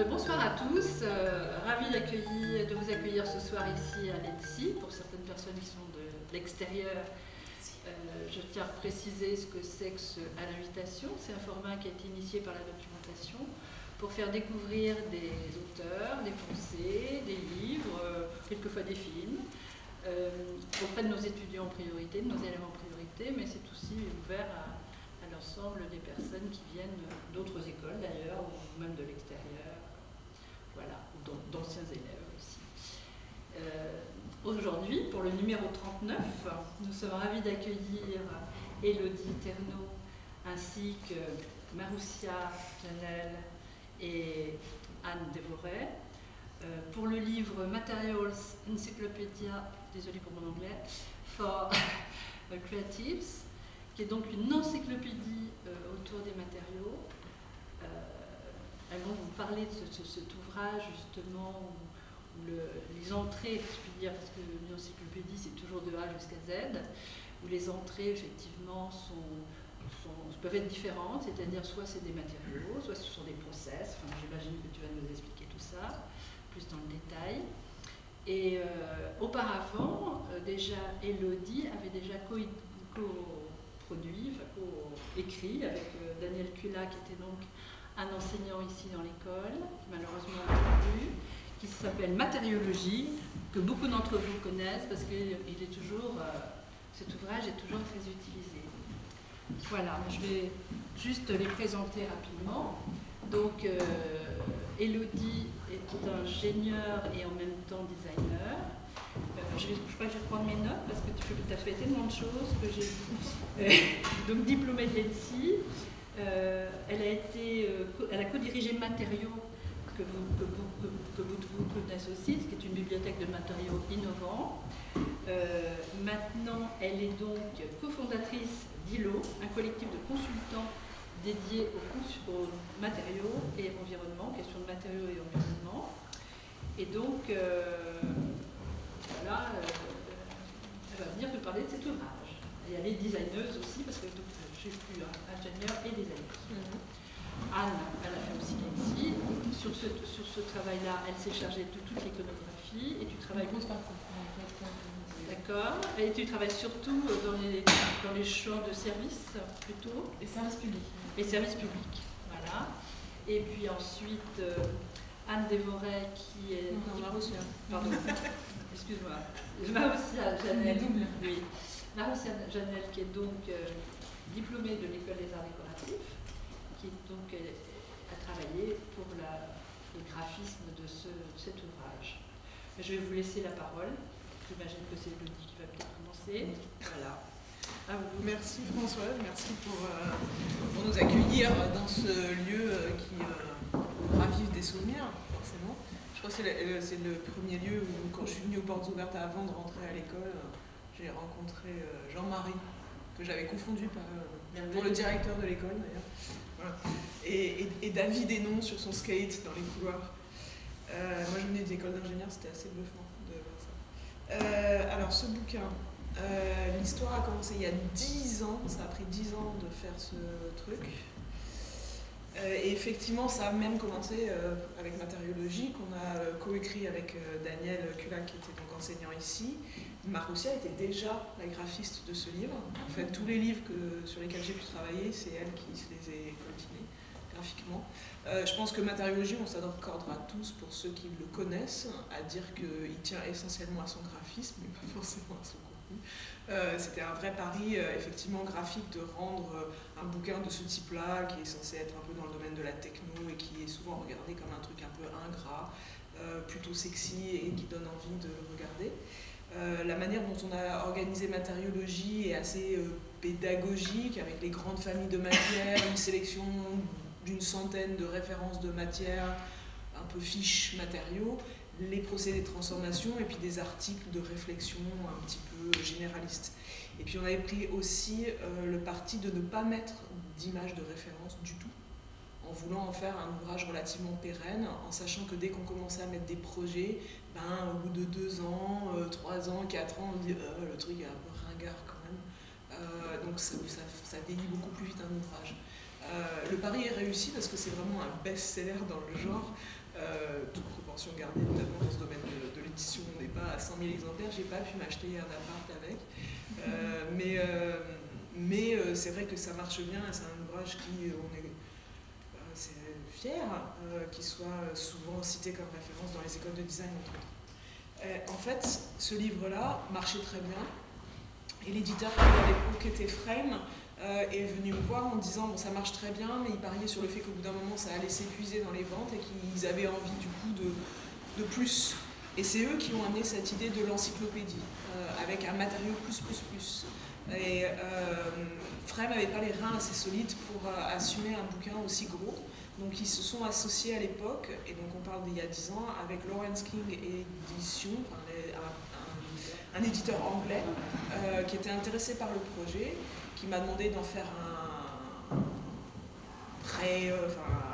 Bonsoir à tous, ravi de vous accueillir ce soir ici à l'EDSI. Pour certaines personnes qui sont de l'extérieur, je tiens à préciser ce que c'est que ce à l'invitation. C'est un format qui a été initié par la documentation pour faire découvrir des auteurs, des pensées, des livres, quelquefois des films, auprès de nos étudiants en priorité, de nos élèves en priorité, mais c'est aussi ouvert à l'ensemble des personnes qui viennent d'autres écoles d'ailleurs, ou même de l'extérieur, voilà, d'anciens élèves aussi. Aujourd'hui, pour le numéro 39, nous sommes ravis d'accueillir Élodie Ternot ainsi que Maroussia Janel et Anne Devoret pour le livre Materials Encyclopedia, désolé pour mon anglais, for Creatives, qui est donc une encyclopédie autour des matériaux. Elles vont vous parler de cet ouvrage justement où les entrées, si je puis dire, parce qu'une encyclopédie c'est toujours de A jusqu'à Z, où les entrées effectivement peuvent être différentes, c'est-à-dire soit c'est des matériaux, soit ce sont des process, enfin, j'imagine que tu vas nous expliquer tout ça, plus dans le détail. Et auparavant, déjà Élodie avait déjà écrit avec Daniel Cula, qui était donc un enseignant ici dans l'école, qui malheureusement a perdu, qui s'appelle Matériologie, que beaucoup d'entre vous connaissent parce que cet ouvrage est toujours très utilisé. Voilà, je vais juste les présenter rapidement. Donc, Élodie est ingénieure et en même temps designer. Je crois que je vais prendre mes notes parce que tu as fait tellement de choses que j'ai donc diplômée de l'EDSI. Elle a co-dirigé Matériaux que vous connaissez aussi, ce qui est une bibliothèque de matériaux innovants. Maintenant, elle est donc cofondatrice d'ILO, un collectif de consultants dédié aux matériaux et environnement, questions de matériaux et environnement. Et donc, voilà, elle va venir nous parler de cet ouvrage. Et elle est designeuse aussi, parce que je suis plus ingénieure et designeuse. Anne, elle a fait aussi l'EDSI. Sur ce travail-là, elle s'est chargée de toute l'iconographie. Et tu travailles... D'accord. Et tu travailles surtout dans les champs de services, plutôt. Les services publics. Les services publics, voilà. Et puis ensuite, Anne Devoret, qui est... Non, Maroussia. Pardon. Excuse-moi. Maroussia Janel. Double. Oui. Maroussia Janel, qui est donc diplômée de l'École des Arts Décoratifs, qui donc a travaillé pour le graphisme de cet ouvrage. Je vais vous laisser la parole. J'imagine que c'est Élodie qui va peut-être commencer. Voilà. À vous. Merci Françoise, merci pour nous accueillir dans ce lieu qui ravive des souvenirs, forcément. Je crois que c'est le premier lieu où, quand je suis venue aux portes ouvertes avant de rentrer à l'école, j'ai rencontré Jean-Marie, que j'avais confondu pour le directeur de l'école d'ailleurs. Voilà. Et David Hénon sur son skate dans les couloirs. Moi je venais des écoles d'ingénieurs, c'était assez bluffant de voir ça. Alors ce bouquin, l'histoire a commencé il y a 10 ans, ça a pris 10 ans de faire ce truc. Et effectivement, ça a même commencé avec Matériologie, qu'on a coécrit avec Daniel Cula, qui était donc enseignant ici. Maroussia était déjà la graphiste de ce livre. En fait, tous les livres sur lesquels j'ai pu travailler, c'est elle qui se les a coltinés graphiquement. Je pense que Matériologie, on s'accordera tous, pour ceux qui le connaissent, à dire qu'il tient essentiellement à son graphisme, mais pas forcément à son contenu. C'était un vrai pari, effectivement, graphique, de rendre un bouquin de ce type-là, qui est censé être un peu dans le domaine de la techno et qui est souvent regardé comme un truc un peu ingrat, plutôt sexy et qui donne envie de le regarder. La manière dont on a organisé Matériologie est assez pédagogique, avec les grandes familles de matières, une sélection d'une centaine de références de matières, un peu fiches matériaux, les procédés de transformation et puis des articles de réflexion un petit peu généralistes. Et puis on avait pris aussi le parti de ne pas mettre d'image de référence du tout, en voulant en faire un ouvrage relativement pérenne, en sachant que dès qu'on commençait à mettre des projets, au bout de 2 ans, 3 ans, 4 ans, on dit le truc est un peu ringard quand même. Donc ça vieillit beaucoup plus vite un ouvrage. Le pari est réussi parce que c'est vraiment un best-seller dans le genre. toute proportion gardée, notamment dans ce domaine de l'édition. On n'est pas à 100 000 exemplaires, j'ai pas pu m'acheter un appart avec. Mais c'est vrai que ça marche bien, c'est un ouvrage qui, on est fier, qui soit souvent cité comme référence dans les écoles de design, entre autres. En fait, ce livre-là marchait très bien, et l'éditeur qui à l'époque était Frame est venu me voir en me disant bon, ça marche très bien, mais il pariait sur le fait qu'au bout d'un moment ça allait s'épuiser dans les ventes et qu'ils avaient envie du coup de plus. Et c'est eux qui ont amené cette idée de l'encyclopédie, avec un matériau plus. Et Frame n'avait pas les reins assez solides pour assumer un bouquin aussi gros. Donc ils se sont associés à l'époque, et donc on parle d'il y a 10 ans, avec Lawrence King Édition, un éditeur anglais qui était intéressé par le projet, qui m'a demandé d'en faire un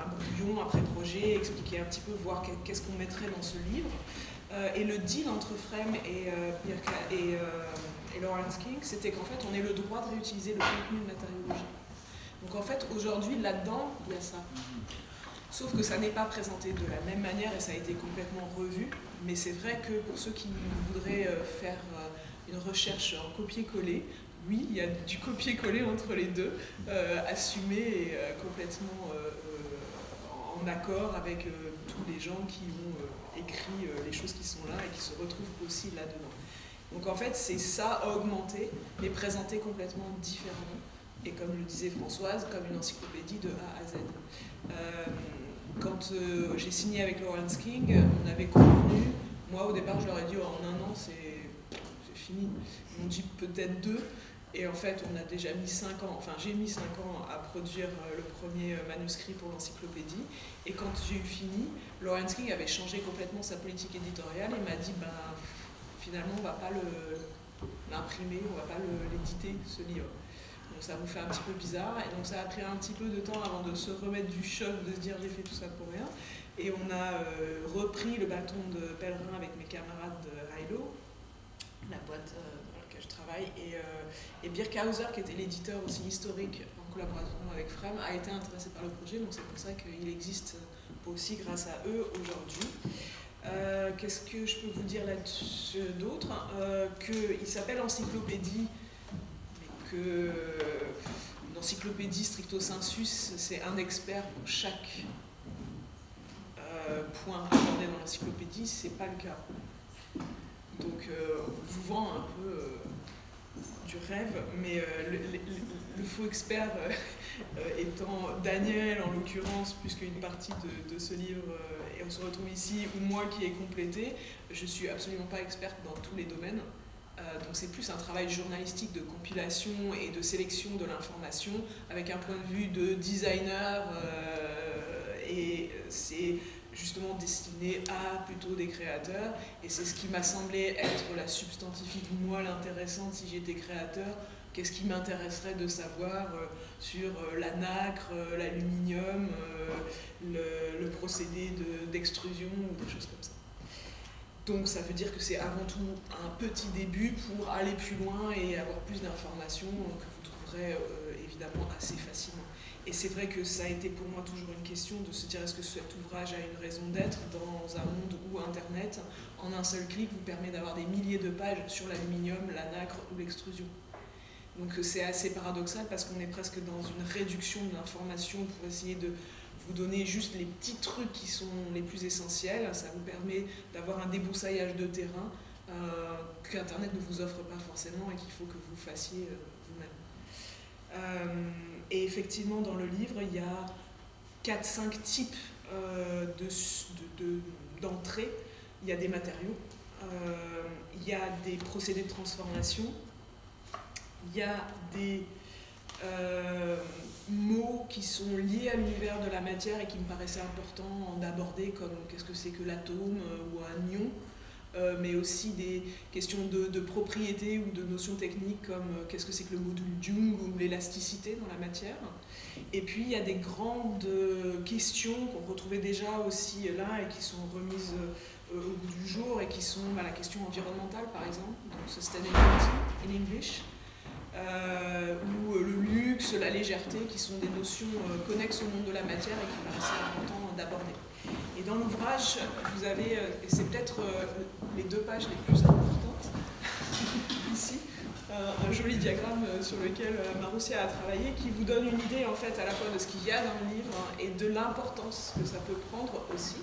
brouillon, un pré-projet, expliquer un petit peu, voir qu'est-ce qu'on mettrait dans ce livre. Et le deal entre Frame et Lawrence King, c'était qu'en fait on ait le droit de réutiliser le contenu de matériologie. Donc en fait, aujourd'hui, là-dedans, il y a ça. Sauf que ça n'est pas présenté de la même manière et ça a été complètement revu. Mais c'est vrai que pour ceux qui voudraient faire une recherche en copier-coller, oui, il y a du copier-coller entre les deux, assumé et complètement en accord avec tous les gens qui ont écrit les choses qui sont là et qui se retrouvent aussi là-dedans. Donc en fait, c'est ça augmenté, mais présenté complètement différemment. Et comme le disait Françoise, comme une encyclopédie de A à Z. Quand j'ai signé avec Lawrence King, on avait convenu, moi au départ je leur ai dit oh, en un an c'est fini, ils m'ont dit peut-être 2, et en fait on a déjà mis 5 ans, enfin j'ai mis 5 ans à produire le premier manuscrit pour l'encyclopédie, et quand j'ai eu fini, Lawrence King avait changé complètement sa politique éditoriale et m'a dit finalement on ne va pas l'imprimer, on ne va pas l'éditer ce livre. Donc ça vous fait un petit peu bizarre, et donc ça a pris un petit peu de temps avant de se remettre du choc, de se dire j'ai fait tout ça pour rien. Et on a repris le bâton de pèlerin avec mes camarades de Hilo, la boîte dans laquelle je travaille, et Birkhauser, qui était l'éditeur aussi historique en collaboration avec Frame, a été intéressé par le projet, donc c'est pour ça qu'il existe aussi grâce à eux aujourd'hui. Qu'est-ce que je peux vous dire là-dessus d'autre, qu'il s'appelle encyclopédie, une encyclopédie stricto sensu, c'est un expert pour chaque point abordé dans l'encyclopédie, c'est pas le cas. Donc on vous vend un peu du rêve, mais le faux expert étant Daniel en l'occurrence, puisqu'une partie de ce livre, et on se retrouve ici, ou moi qui ai complété, je suis absolument pas experte dans tous les domaines. Donc c'est plus un travail journalistique de compilation et de sélection de l'information avec un point de vue de designer, et c'est justement destiné à plutôt des créateurs, et c'est ce qui m'a semblé être la substantifique moelle intéressante si j'étais créateur. Qu'est-ce qui m'intéresserait de savoir sur la nacre, l'aluminium, le procédé d'extrusion ou des choses comme ça. Donc ça veut dire que c'est avant tout un petit début pour aller plus loin et avoir plus d'informations que vous trouverez évidemment assez facilement. Et c'est vrai que ça a été pour moi toujours une question de se dire est-ce que cet ouvrage a une raison d'être dans un monde où Internet, en un seul clic, vous permet d'avoir des milliers de pages sur l'aluminium, la nacre ou l'extrusion. Donc c'est assez paradoxal parce qu'on est presque dans une réduction de l'information pour essayer de vous donner juste les petits trucs qui sont les plus essentiels. Ça vous permet d'avoir un débroussaillage de terrain qu'Internet ne vous offre pas forcément et qu'il faut que vous fassiez vous-même. Et effectivement, dans le livre, il y a 4-5 types d'entrées. Il y a des matériaux, il y a des procédés de transformation, il y a des mots qui sont liés à l'univers de la matière et qui me paraissaient importants d'aborder, comme qu'est-ce que c'est que l'atome ou un ion, mais aussi des questions de propriété ou de notions techniques comme qu'est-ce que c'est que le module Jung ou l'élasticité dans la matière. Et puis il y a des grandes questions qu'on retrouvait déjà aussi là et qui sont remises au goût du jour et qui sont la question environnementale par exemple, donc sustainability in English. Ou le luxe, la légèreté, qui sont des notions connexes au monde de la matière et qui paraissaient important d'aborder. Et dans l'ouvrage, vous avez, et c'est peut-être les 2 pages les plus importantes, ici, un joli diagramme sur lequel Marussia a travaillé, qui vous donne une idée en fait à la fois de ce qu'il y a dans le livre et de l'importance que ça peut prendre aussi.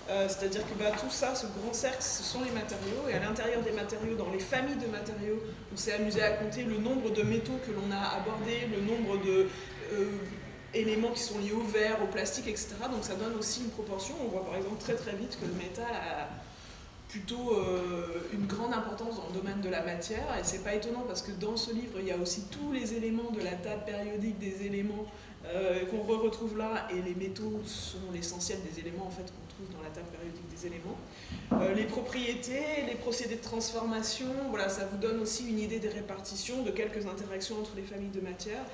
C'est-à-dire que tout ça, ce grand cercle, ce sont les matériaux, et à l'intérieur des matériaux, dans les familles de matériaux, on s'est amusé à compter le nombre de métaux que l'on a abordés, le nombre de éléments qui sont liés au verre, au plastique, etc. Donc ça donne aussi une proportion. On voit par exemple très très vite que le métal a plutôt une grande importance dans le domaine de la matière, et c'est pas étonnant parce que dans ce livre, il y a aussi tous les éléments de la table périodique des éléments qu'on retrouve là, et les métaux sont l'essentiel des éléments en fait qu'on trouve dans la table périodique des éléments. Les propriétés, les procédés de transformation, voilà, ça vous donne aussi une idée des répartitions, de quelques interactions entre les familles de matière,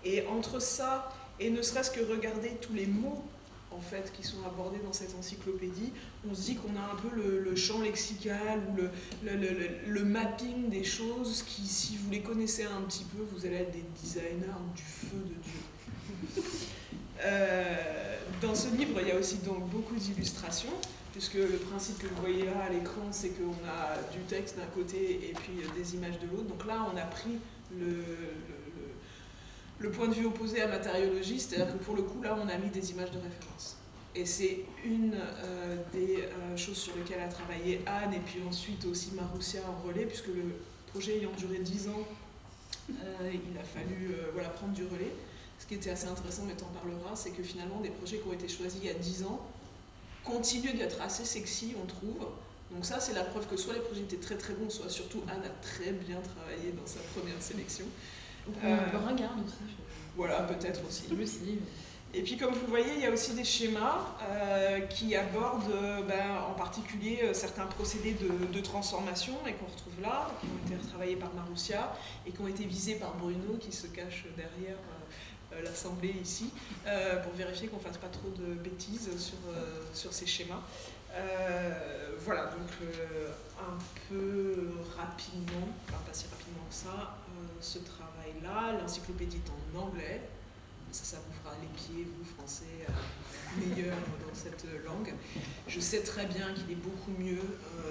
et entre ça et ne serait-ce que regarder tous les mots en fait, qui sont abordés dans cette encyclopédie, on se dit qu'on a un peu le champ lexical ou le mapping des choses qui, si vous les connaissez un petit peu, vous allez être des designers du feu de Dieu. Dans ce livre, il y a aussi donc beaucoup d'illustrations, puisque le principe que vous voyez là à l'écran, c'est qu'on a du texte d'un côté et puis des images de l'autre. Donc là, on a pris le point de vue opposé à matériologie, c'est-à-dire que pour le coup, là, on a mis des images de référence. Et c'est une des choses sur lesquelles a travaillé Anne, et puis ensuite aussi Marussia en relais, puisque le projet ayant duré 10 ans, il a fallu prendre du relais. Ce qui était assez intéressant, mais tu en parleras, c'est que finalement, des projets qui ont été choisis il y a 10 ans continuent d'être assez sexy, on trouve. Donc ça, c'est la preuve que soit les projets étaient très très bons, soit surtout Anne a très bien travaillé dans sa première sélection. Regarde aussi. Voilà, peut-être aussi. Aussi. Et puis comme vous voyez, il y a aussi des schémas qui abordent en particulier certains procédés de transformation et qu'on retrouve là, qui ont été retravaillés par Marussia et qui ont été visés par Bruno qui se cache derrière l'assemblée ici, pour vérifier qu'on ne fasse pas trop de bêtises sur ces schémas. Voilà, donc un peu rapidement, enfin pas si rapidement que ça, ce travail-là, l'encyclopédie est en anglais, ça vous fera les pieds, vous français, meilleurs dans cette langue. Je sais très bien qu'il est beaucoup mieux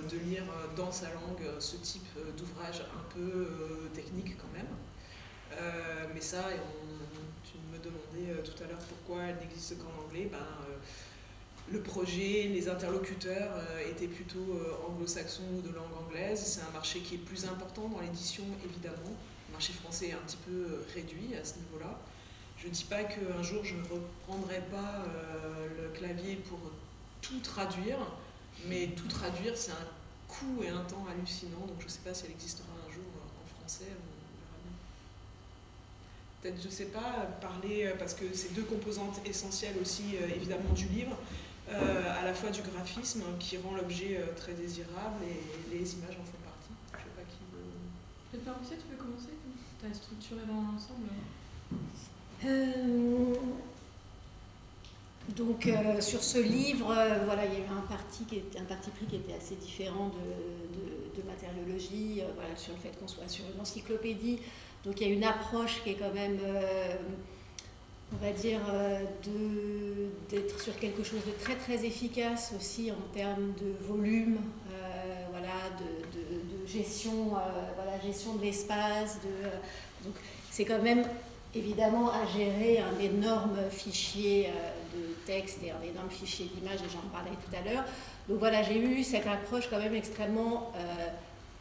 de lire dans sa langue ce type d'ouvrage un peu technique quand même, mais ça, tu me demandais tout à l'heure pourquoi elle n'existe qu'en anglais. Le projet, les interlocuteurs étaient plutôt anglo-saxons ou de langue anglaise. C'est un marché qui est plus important dans l'édition, évidemment. Le marché français est un petit peu réduit à ce niveau-là. Je ne dis pas qu'un jour je ne reprendrai pas le clavier pour tout traduire, mais tout traduire, c'est un coût et un temps hallucinant, donc je ne sais pas si elle existera un jour en français. Peut-être, je ne sais pas, parler, parce que c'est 2 composantes essentielles aussi, évidemment, du livre, à la fois du graphisme qui rend l'objet très désirable et les images en font partie. Je ne sais pas qui veut... Peut-être Marussia, tu veux commencer? Tu as structuré dans l'ensemble. Donc sur ce livre, voilà, il y a eu un parti pris qui était assez différent de matériologie, voilà, sur le fait qu'on soit sur une encyclopédie. Donc il y a une approche qui est quand même, on va dire, d'être sur quelque chose de très très efficace aussi en termes de volume, voilà, de gestion, voilà, gestion de l'espace. Donc c'est quand même évidemment à gérer un énorme fichier de texte et un énorme fichier d'images, et j'en parlais tout à l'heure. Donc voilà, j'ai eu cette approche quand même extrêmement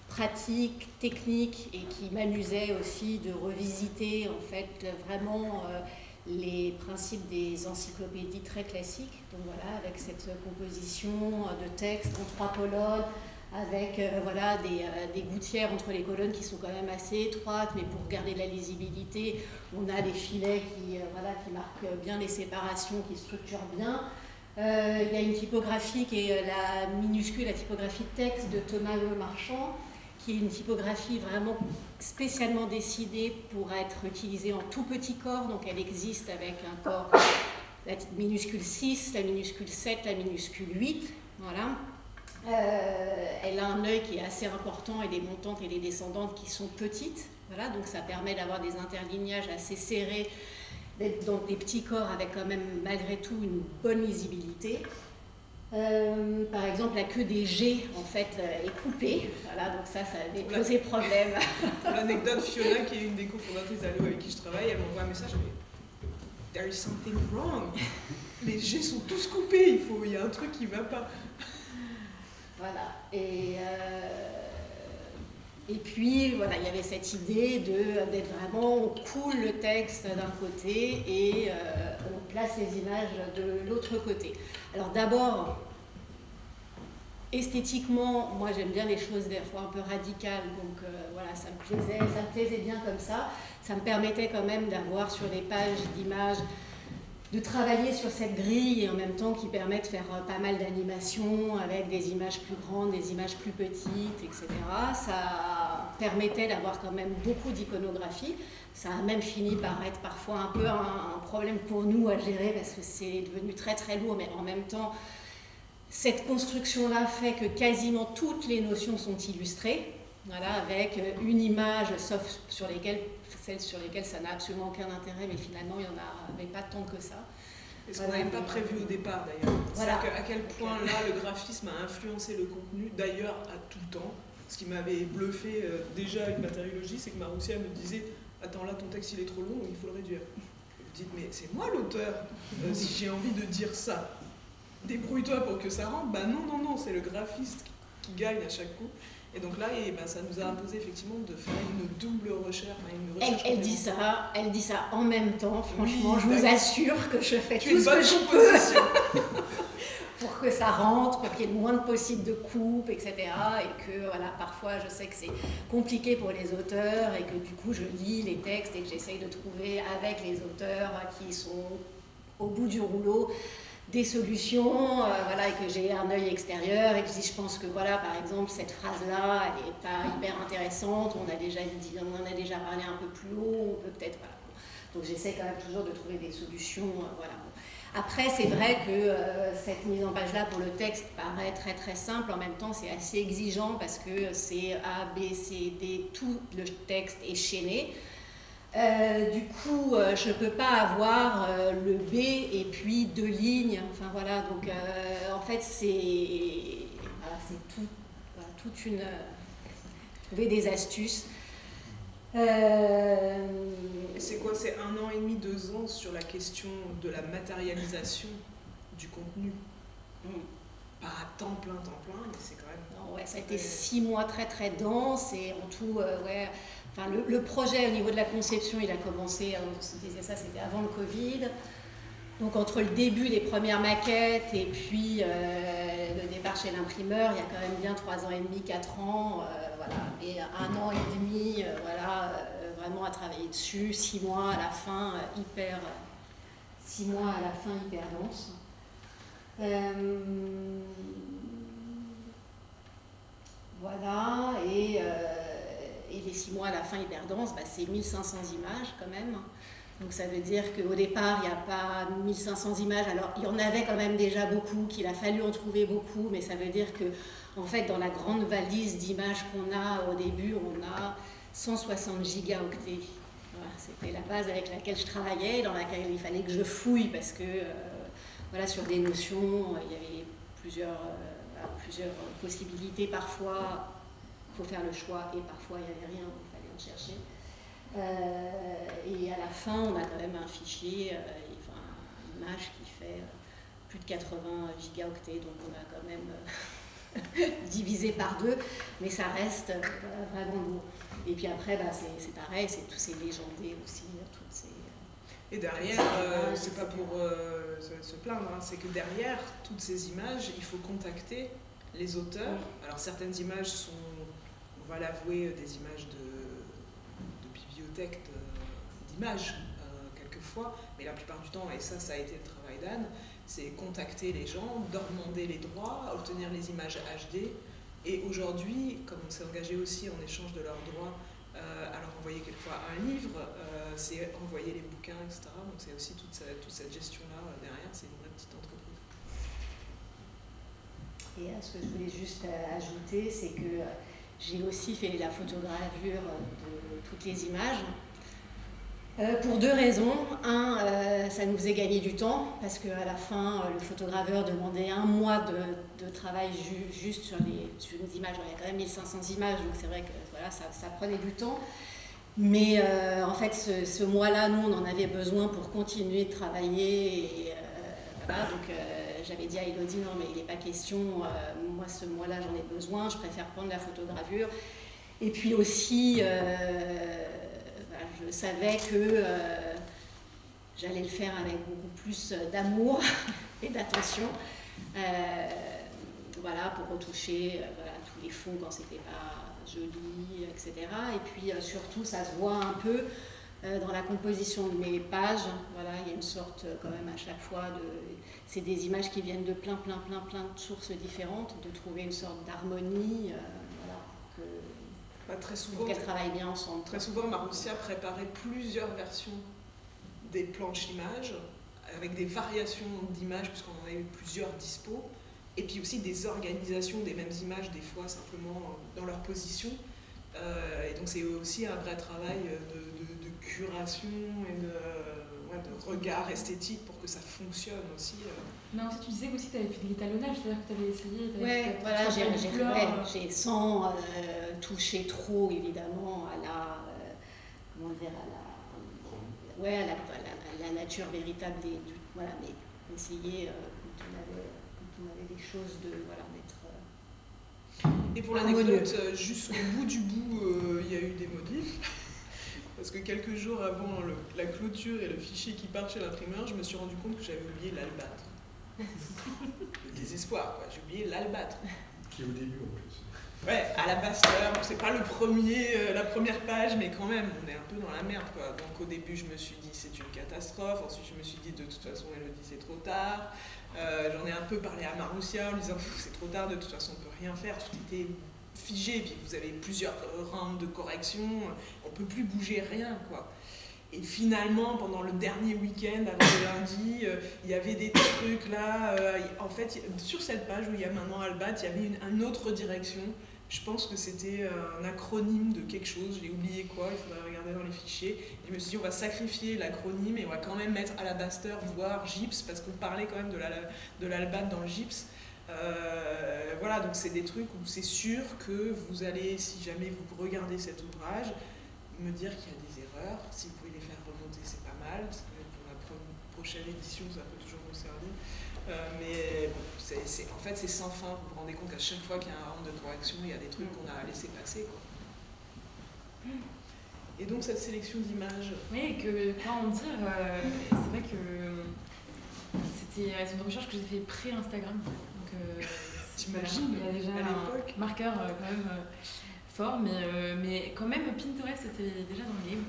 pratique, technique, et qui m'amusait aussi de revisiter en fait vraiment les principes des encyclopédies très classiques. Donc voilà, avec cette composition de textes en 3 colonnes, avec voilà, des gouttières entre les colonnes qui sont quand même assez étroites, mais pour garder de la lisibilité, on a des filets qui marquent bien les séparations, qui structurent bien. Il y a une typographie qui est la minuscule, la typographie texte de Thomas Marchand, qui est une typographie vraiment spécialement décidée pour être utilisée en tout petit corps. Donc elle existe avec un corps, la minuscule 6, la minuscule 7, la minuscule 8, voilà. Elle a un œil qui est assez important et des montantes et des descendantes qui sont petites. Voilà, donc ça permet d'avoir des interlignages assez serrés, d'être dans des petits corps avec quand même malgré tout une bonne lisibilité. Par exemple, la queue des G en fait est coupée, voilà, donc ça avait posé problème. Pour l'anecdote, Fiona, qui est une des cofondatrices d'Allo avec qui je travaille, elle m'envoie un message, elle dit « There is something wrong. Les G sont tous coupés, il y a un truc qui ne va pas. » Voilà, et puis, voilà, il y avait cette idée d'être vraiment, on coule le texte d'un côté et on place les images de l'autre côté. Alors d'abord, esthétiquement, moi j'aime bien les choses des fois un peu radicales, donc voilà, ça me plaisait bien comme ça. Ça me permettait quand même d'avoir sur les pages d'images, de travailler sur cette grille et en même temps qui permet de faire pas mal d'animations avec des images plus grandes, des images plus petites, etc. Ça permettait d'avoir quand même beaucoup d'iconographie. Ça a même fini par être parfois un peu un problème pour nous à gérer parce que c'est devenu très très lourd, mais en même temps, cette construction-là fait que quasiment toutes les notions sont illustrées, voilà, avec une image, sauf sur celles sur lesquelles ça n'a absolument aucun intérêt, mais finalement il n'y en avait pas tant que ça. Et ce qu'on n'avait pas prévu au départ d'ailleurs. Voilà. C'est à quel point là le graphisme a influencé le contenu, d'ailleurs à tout le temps. Ce qui m'avait bluffé déjà avec Matériologie, c'est que Marussia me disait « Attends, là ton texte il est trop long, il faut le réduire. » Je me dis « Mais c'est moi l'auteur, si j'ai envie de dire ça, débrouille-toi pour que ça rentre. » Bah non, c'est le graphiste qui gagne à chaque coup. Et donc là, ça nous a imposé effectivement de faire une double recherche. Elle dit ça en même temps, franchement, oui, je vous assure que je fais tout ce que je peux pour que ça rentre, pour qu'il y ait le moins possible de coupes, etc. Et que voilà, parfois je sais que c'est compliqué pour les auteurs et que du coup je lis les textes et que j'essaye de trouver avec les auteurs qui sont au bout du rouleau des solutions, voilà, et que j'ai un œil extérieur et que je pense que voilà, par exemple, cette phrase-là, elle n'est pas hyper intéressante, on en a déjà parlé un peu plus haut, on peut peut-être, voilà. Donc j'essaie quand même toujours de trouver des solutions, voilà. Après, c'est vrai que cette mise en page-là pour le texte paraît très très simple, en même temps c'est assez exigeant parce que c'est A, B, C, D, tout le texte est chaîné. Du coup, je ne peux pas avoir le B et puis 2 lignes. Enfin voilà, donc en fait, c'est toute une. Trouver des astuces. Et c'est quoi? C'est 1 an et demi, 2 ans sur la question de la matérialisation du contenu. Pas à temps plein, mais c'est quand même. Non, ouais, ça a été 6 mois très très denses et en tout, ouais. Enfin, le projet au niveau de la conception, il a commencé, on se disait ça, c'était avant le Covid. Donc entre le début des premières maquettes et puis le départ chez l'imprimeur, il y a quand même bien 3 ans et demi, 4 ans, voilà. Et 1 an et demi, voilà, vraiment à travailler dessus, 6 mois à la fin, hyper dense. Voilà, et les 6 mois à la fin hyper dense, bah, c'est 1500 images quand même. Donc ça veut dire qu'au départ, il n'y a pas 1500 images. Alors il y en avait quand même déjà beaucoup, qu'il a fallu en trouver beaucoup, mais ça veut dire que en fait, dans la grande valise d'images qu'on a au début, on a 160 gigaoctets. Voilà, c'était la base avec laquelle je travaillais, dans laquelle il fallait que je fouille parce que voilà, sur des notions, il y avait plusieurs possibilités. Parfois, il faut faire le choix et parfois, il n'y avait rien, il fallait en chercher. Et à la fin, on a quand même un fichier, une image qui fait plus de 80 gigaoctets, donc on a quand même divisé par 2, mais ça reste vraiment lourd. Et puis après, bah, c'est pareil, c'est légendé aussi, toutes ces... Et derrière, c'est pas pour se plaindre, hein, c'est que derrière toutes ces images, il faut contacter les auteurs. Alors certaines images sont, on va l'avouer, des images de bibliothèque d'images quelquefois, mais la plupart du temps, et ça a été le travail d'Anne, c'est contacter les gens, leur demander les droits, obtenir les images HD. Et aujourd'hui, comme on s'est engagé aussi en échange de leurs droits, à leur envoyer quelquefois un livre, c'est envoyer les bouquins, etc. Donc c'est aussi toute cette gestion-là derrière, c'est une vraie petite entreprise. Et ce que je voulais juste ajouter, c'est que j'ai aussi fait la photogravure de toutes les images. Pour deux raisons. Un, ça nous faisait gagner du temps, parce qu'à la fin, le photograveur demandait 1 mois de travail juste sur les images. Il y a quand même 1500 images, donc c'est vrai que voilà, ça prenait du temps. Mais en fait, ce mois-là, nous, on en avait besoin pour continuer de travailler. Et, voilà, donc j'avais dit à Elodie, non, mais il n'est pas question, moi, ce mois-là, j'en ai besoin, je préfère prendre la photogravure. Et puis aussi, je savais que j'allais le faire avec beaucoup plus d'amour et d'attention, voilà, pour retoucher voilà, tous les fonds quand c'était pas joli, etc. Et puis surtout, ça se voit un peu dans la composition de mes pages. Voilà, il y a une sorte quand même à chaque fois c'est des images qui viennent de plein de sources différentes, de trouver une sorte d'harmonie, voilà, très souvent, qu'elles travaillent bien ensemble. Très souvent, Marussia préparait plusieurs versions des planches images, avec des variations d'images, puisqu'on en avait plusieurs dispo, et puis aussi des organisations des mêmes images, des fois simplement dans leur position. Et donc c'est aussi un vrai travail de curation et de regard esthétique pour que ça fonctionne aussi. Non, si tu disais aussi que tu avais fait de l'étalonnage, c'est-à-dire que tu avais essayé. Oui, voilà, j'ai sans toucher trop évidemment à la, comment dire, à la nature véritable voilà, mais essayer quand on avait des choses de voilà d'être. Et pour l'anecdote, jusqu'au bout du bout, il y a eu des modifs. Parce que quelques jours avant la clôture et le fichier qui part chez l'imprimeur, je me suis rendu compte que j'avais oublié l'albâtre. Désespoir, quoi. J'ai oublié l'albâtre. Qui est au début en plus. Ouais, à la Pasteur, c'est pas la première page, mais quand même, on est un peu dans la merde, quoi. Donc au début, je me suis dit c'est une catastrophe. Ensuite, je me suis dit de toute façon, Elodie, c'est trop tard. J'en ai un peu parlé à Marussia en lui disant c'est trop tard, de toute façon, on peut rien faire. Tout était figé, puis vous avez plusieurs rounds de correction, on peut plus bouger rien, quoi. Et finalement, pendant le dernier week-end, avant le lundi, il y avait des trucs là. En fait, sur cette page où il y a maintenant Albat, il y avait une autre direction. Je pense que c'était un acronyme de quelque chose, j'ai oublié quoi, il faudrait regarder dans les fichiers. Et je me suis dit, on va sacrifier l'acronyme et on va quand même mettre Alabaster, voire Gypse, parce qu'on parlait quand même de l'Albat dans le Gypse. Voilà, donc c'est des trucs où c'est sûr que vous allez, si jamais vous regardez cet ouvrage, me dire qu'il y a des erreurs. Si vous pouvez les faire remonter, c'est pas mal. Pour la prochaine édition, ça peut toujours nous servir. Mais bon, en fait, c'est sans fin. Vous vous rendez compte qu'à chaque fois qu'il y a un round de correction, il y a des trucs qu'on a laissé passer, quoi. Et donc cette sélection d'images. Oui, que quoi en dire, c'est vrai que c'était une recherche que j'ai fait pré-Instagram. T'imagines, il y a déjà un marqueur quand même fort, mais quand même Pinterest c'était déjà dans le game.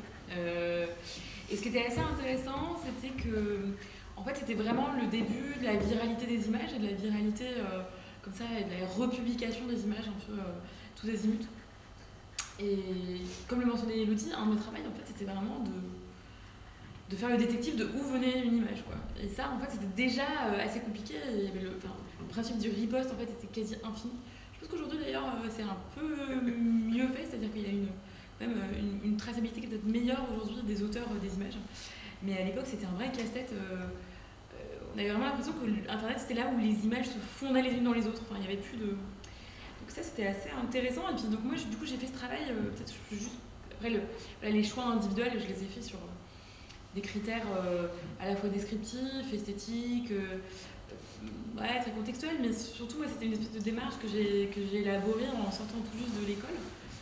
Et ce qui était assez intéressant, c'était que en fait c'était vraiment le début de la viralité des images et de la viralité comme ça, et de la republication des images un peu tous azimuts. Et comme le mentionnait Elodie, un de mes travail en fait c'était vraiment de faire le détective de où venait une image, quoi. Et ça en fait c'était déjà assez compliqué. Il y avait le principe du riposte en fait était quasi infini. Je pense qu'aujourd'hui d'ailleurs c'est un peu mieux fait, c'est-à-dire qu'il y a une traçabilité qui est peut-être meilleure aujourd'hui des auteurs des images. Mais à l'époque c'était un vrai casse-tête. On avait vraiment l'impression que Internet c'était là où les images se fondaient les unes dans les autres. Enfin, il n'y avait plus de. Donc ça c'était assez intéressant. Et puis donc moi du coup j'ai fait ce travail, peut-être juste après les choix individuels, je les ai faits sur des critères à la fois descriptifs, esthétiques. Ouais, très contextuel, mais surtout moi c'était une espèce de démarche que j'ai élaborée en sortant tout juste de l'école.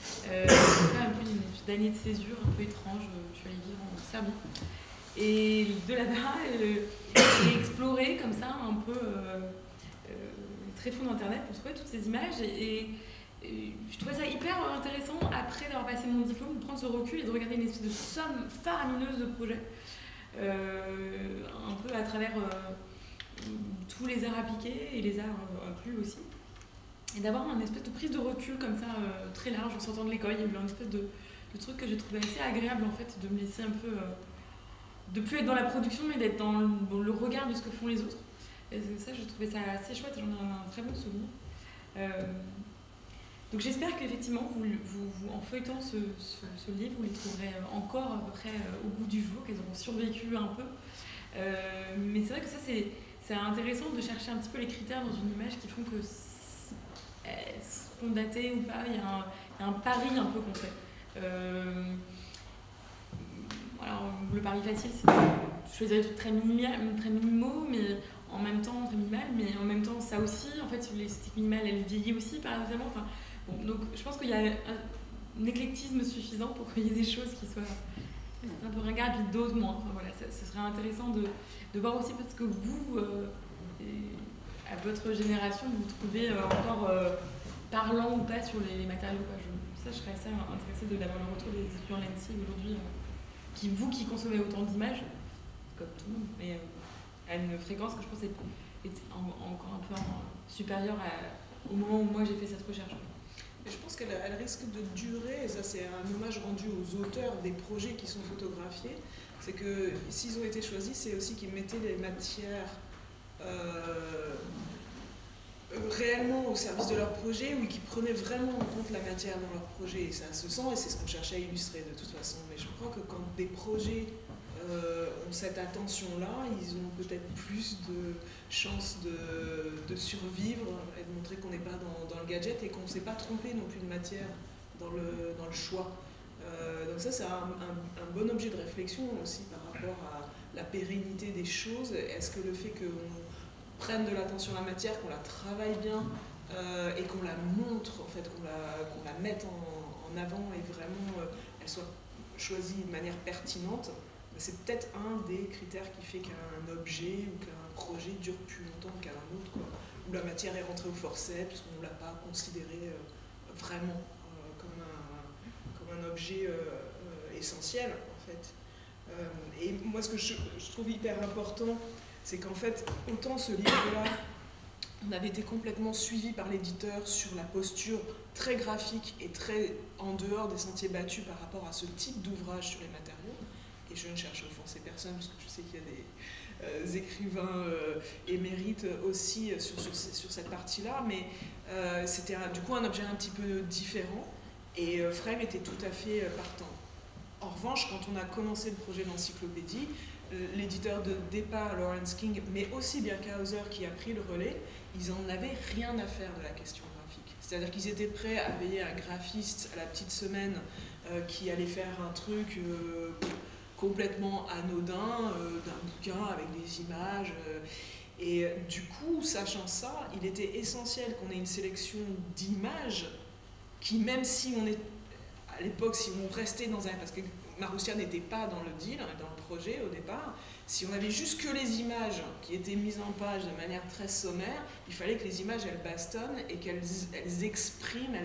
C'était un peu une espèce d'année de césure un peu étrange. Je suis allée vivre en Serbie. Et de là-bas, j'ai exploré comme ça un peu très fond d'internet pour trouver toutes ces images. Et je trouvais ça hyper intéressant après d'avoir passé mon diplôme, de prendre ce recul et de regarder une espèce de somme faramineuse de projets. Un peu à travers tous les arts appliqués et les arts inclus aussi, et d'avoir une espèce de prise de recul comme ça très large en sortant de l'école. Il y a eu une espèce de truc que j'ai trouvé assez agréable en fait, de me laisser un peu de plus être dans la production mais d'être dans le regard de ce que font les autres. Et ça, je trouvais ça assez chouette, j'en ai un très bon souvenir. Donc j'espère qu'effectivement, en feuilletant ce livre, vous les trouverez encore à peu près au goût du jour, qu'elles auront survécu un peu. Mais c'est vrai que ça, c'est intéressant de chercher un petit peu les critères dans une image qui font que elles seront datées ou pas. Il y a un pari un peu qu'on fait. Alors, le pari facile, c'est de choisir des trucs très minimaux, mais en même temps très minimal, mais en même temps ça aussi, en fait, l'esthétique minimale, elle vieillit aussi, paradoxalement. Enfin, bon, donc je pense qu'il y a un éclectisme suffisant pour qu'il y ait des choses qui soient un peu ringardes, puis d'autres moins. Enfin, voilà, ce serait intéressant de voir aussi parce que vous, à votre génération, vous trouvez encore parlant ou pas sur les matériaux. Quoi. Ça, je serais assez intéressée d'avoir le retour des étudiants Lancy aujourd'hui, qui consommez autant d'images, comme tout le monde, mais à une fréquence que je pense est encore un peu supérieure au moment où moi j'ai fait cette recherche. Et je pense qu'elle risque de durer, et ça c'est un hommage rendu aux auteurs des projets qui sont photographiés, c'est que s'ils ont été choisis, c'est aussi qu'ils mettaient les matières réellement au service de leur projet, ou qui prenaient vraiment en compte la matière dans leur projet, et ça se sent, et c'est ce qu'on cherchait à illustrer de toute façon. Mais je crois que quand des projets ont cette attention-là, ils ont peut-être plus de chances de survivre et de montrer qu'on n'est pas dans le gadget et qu'on ne s'est pas trompé non plus de matière dans le choix. Donc ça, c'est un bon objet de réflexion aussi par rapport à la pérennité des choses. Est-ce que le fait qu'on prenne de l'attention à la matière, qu'on la travaille bien et qu'on la montre, en fait, qu'on la mette en avant et vraiment elle soit choisie de manière pertinente, c'est peut-être un des critères qui fait qu'un objet ou qu'un projet dure plus longtemps qu'un autre, quoi. Où la matière est rentrée au forceps, où on ne l'a pas considéré vraiment comme un objet essentiel, en fait. Et moi, ce que je trouve hyper important, c'est qu'en fait, autant ce livre-là, on avait été complètement suivi par l'éditeur sur la posture très graphique et très en dehors des sentiers battus par rapport à ce type d'ouvrage sur les matériaux. Et je ne cherche à offenser personne, parce que je sais qu'il y a des écrivains émérites aussi sur cette partie-là, mais c'était du coup un objet un petit peu différent, et Frame était tout à fait partant. En revanche, quand on a commencé le projet d'encyclopédie, l'éditeur de départ, Lawrence King, mais aussi Birkhäuser qui a pris le relais, ils n'en avaient rien à faire de la question graphique. C'est-à-dire qu'ils étaient prêts à payer un graphiste à la petite semaine qui allait faire un truc complètement anodin, d'un bouquin avec des images. Et du coup, sachant ça, il était essentiel qu'on ait une sélection d'images qui, même si on est, à l'époque, si on restait dans un... Parce que Marussia n'était pas dans le deal, dans le projet au départ, si on avait juste que les images qui étaient mises en page de manière très sommaire, il fallait que les images, elles bastonnent et qu'elles expriment,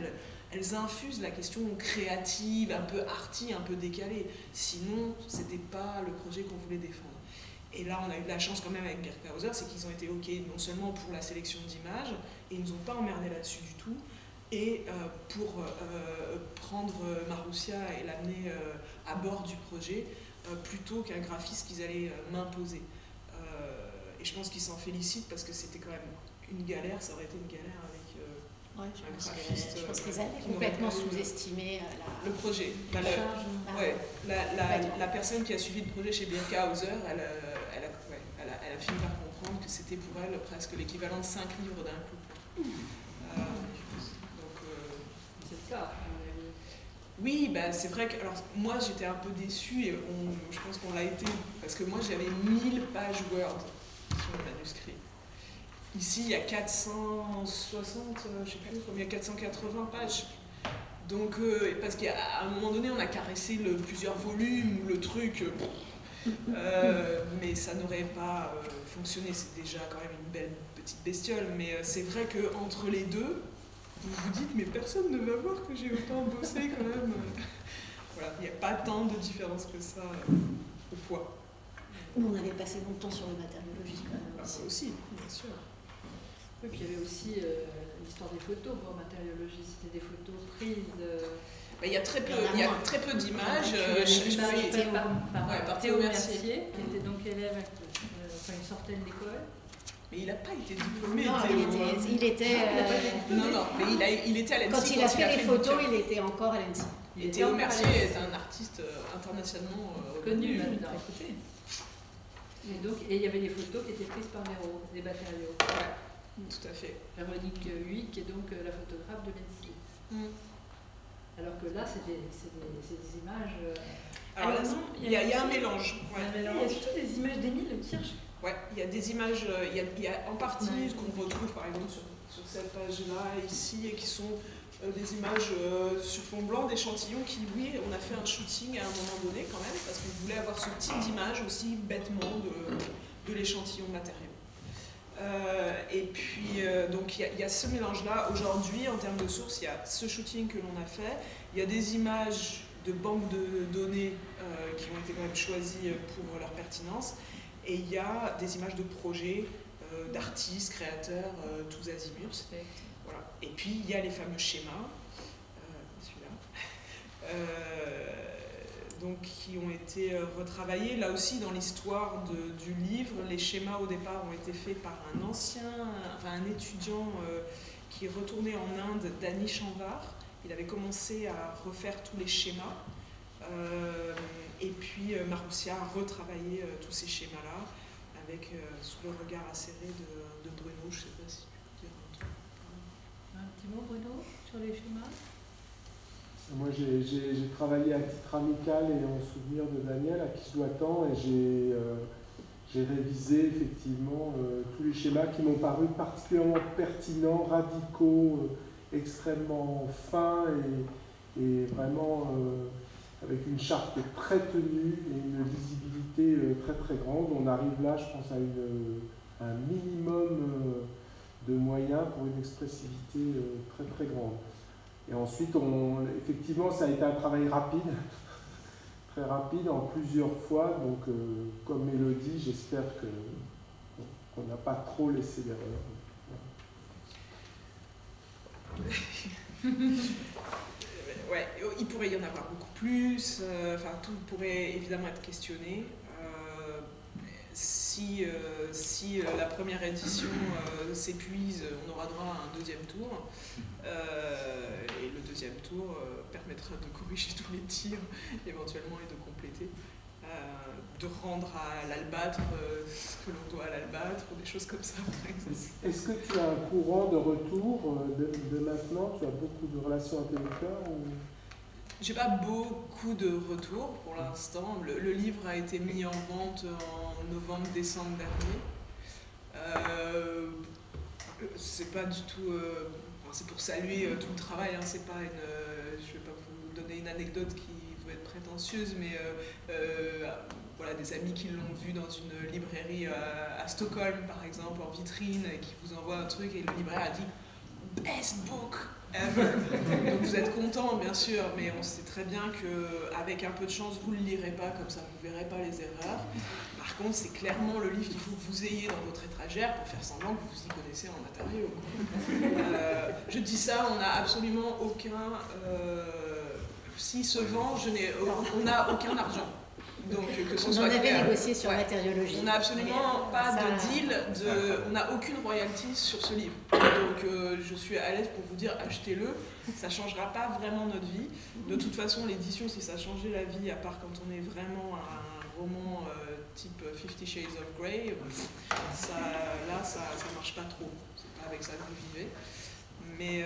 elles infusent la question créative, un peu arty, un peu décalée. Sinon, c'était pas le projet qu'on voulait défendre. Et là, on a eu de la chance quand même avec Birkhäuser, c'est qu'ils ont été OK non seulement pour la sélection d'images, et ils ne nous ont pas emmerdé là-dessus du tout, et pour prendre Marussia et l'amener à bord du projet, plutôt qu'un graphiste qu'ils allaient m'imposer. Et je pense qu'ils s'en félicitent parce que c'était quand même une galère, ça aurait été une galère avec je pense qu'ils avaient complètement sous-estimé le projet. La personne qui a suivi le projet chez Birkhäuser, elle a fini par comprendre que c'était pour elle presque l'équivalent de 5 livres d'un coup. C'est ça. Oui, bah, c'est vrai que alors, moi j'étais un peu déçue et je pense qu'on l'a été parce que moi j'avais 1000 pages Word sur le manuscrit. Ici il y a 460, je sais plus combien, 480 pages. Donc, parce qu'à un moment donné on a caressé plusieurs volumes ou le truc, mais ça n'aurait pas fonctionné. C'est déjà quand même une belle petite bestiole, mais c'est vrai qu'entre les deux, vous vous dites, mais personne ne va voir que j'ai autant bossé quand même. Voilà, il n'y a pas tant de différence que ça au poids. Nous, on avait passé longtemps sur le matériologie quand même. Aussi, bien sûr. Et puis il y avait aussi l'histoire des photos pour matériologie, c'était des photos prises. Il y a très peu d'images. Par Théo Mercier, qui était donc élève, quand il sortait de l'école. Mais il n'a pas été diplômé. Non, il était Non, mais il était à l'ENSI. quand il a fait les photos, il était encore à l'ENSI. Et Théo Mercier est un artiste internationalement Connu connu. maintenant. Et il y avait des photos qui étaient prises par Véro, des matériaux. Tout à fait. Véronique Huy, qui est donc la photographe de l'ENSI. Alors que là, c'est des images. Alors là, non, il y a un mélange. Ouais. Il y a surtout des images d'Émile Kirch. Ouais, il y a des images, il y a en partie ce qu'on retrouve par exemple sur cette page-là, ici, et qui sont des images sur fond blanc, d'échantillons qui, oui, on a fait un shooting à un moment donné quand même, parce qu'on voulait avoir ce type d'image aussi bêtement de l'échantillon de matériaux. Et puis, donc il y a ce mélange-là. Aujourd'hui, en termes de sources, il y a ce shooting que l'on a fait, il y a des images de banques de données qui ont été quand même choisies pour leur pertinence, et il y a des images de projets, d'artistes, créateurs, tous azimuts. Voilà. Et puis il y a les fameux schémas, celui-là, donc, qui ont été retravaillés. Là aussi, dans l'histoire du livre, les schémas au départ ont été faits par un étudiant qui est retourné en Inde, Dani Chanvar. Il avait commencé à refaire tous les schémas. Et puis Maroussia a retravaillé tous ces schémas-là, avec sous le regard acéré de Bruno. Je ne sais pas si tu peux dire un truc. Un petit mot, Bruno, sur les schémas? Moi, j'ai travaillé à titre amical et en souvenir de Daniel, à qui je dois tant, et j'ai révisé effectivement tous les schémas qui m'ont paru particulièrement pertinents, radicaux, extrêmement fins et vraiment avec une charte très tenue et une lisibilité très très grande. On arrive là, je pense, à un minimum de moyens pour une expressivité très très grande. Et ensuite, effectivement, ça a été un travail rapide, très rapide, en plusieurs fois. Donc, comme Mélodie, j'espère qu'on n'a pas trop laissé d'erreur. Ouais, il pourrait y en avoir beaucoup plus. Enfin, tout pourrait évidemment être questionné. Si la première édition s'épuise, on aura droit à un deuxième tour. Et le deuxième tour permettra de corriger tous les tirs éventuellement et de compléter. De rendre à l'albâtre ce que l'on doit à l'albâtre, ou des choses comme ça, par exemple. Est-ce que tu as un courant de retour de maintenant? Tu as beaucoup de relations avec les lecteurs ou... J'ai pas beaucoup de retours pour l'instant. Le livre a été mis en vente en novembre-décembre dernier. C'est pas du tout... c'est pour saluer tout le travail, hein, c'est pas je vais pas vous donner une anecdote qui va être prétentieuse, mais voilà, des amis qui l'ont vu dans une librairie à Stockholm, par exemple, en vitrine, et qui vous envoient un truc, et le libraire a dit « Best book ever !» Donc vous êtes content, bien sûr, mais on sait très bien qu'avec un peu de chance, vous ne le lirez pas, comme ça vous ne verrez pas les erreurs. Par contre, c'est clairement le livre qu'il faut que vous ayez dans votre étagère pour faire semblant que vous y connaissez en matériaux. Je dis ça, on n'a absolument aucun... S'il se vend, on n'a aucun argent. Donc, que ce soit on en avait clair. négocié sur matériologie. On n'a absolument pas de deal, on n'a aucune royalty sur ce livre. Donc je suis à l'aise pour vous dire achetez-le, ça ne changera pas vraiment notre vie. De toute façon, l'édition, si ça changeait la vie, à part quand on est vraiment un roman type 50 Shades of Grey, ça ne marche pas trop. C'est pas avec ça que vous vivez. Mais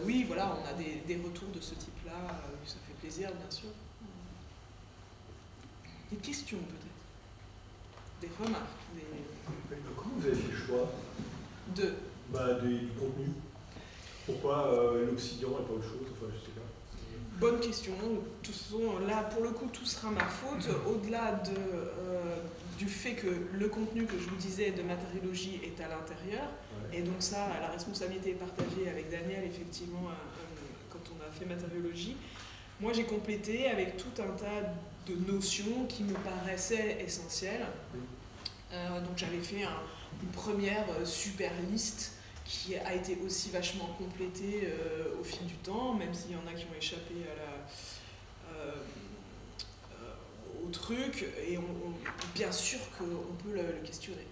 oui, voilà, on a des retours de ce type-là, ça fait plaisir, bien sûr. Des questions peut-être, des remarques. Comment vous avez fait le choix du contenu? Pourquoi l'Occident et pas autre chose? Enfin, je sais pas. Bonne question. Là, pour le coup, tout sera ma faute. Au-delà du fait que le contenu que je vous disais de matériologie est à l'intérieur, et donc ça, la responsabilité est partagée avec Daniel, effectivement, quand on a fait matériologie. Moi, j'ai complété avec tout un tas de notions qui me paraissaient essentielles. Donc j'avais fait une première super liste qui a été aussi vachement complétée au fil du temps, même s'il y en a qui ont échappé au truc, et bien sûr qu'on peut le questionner.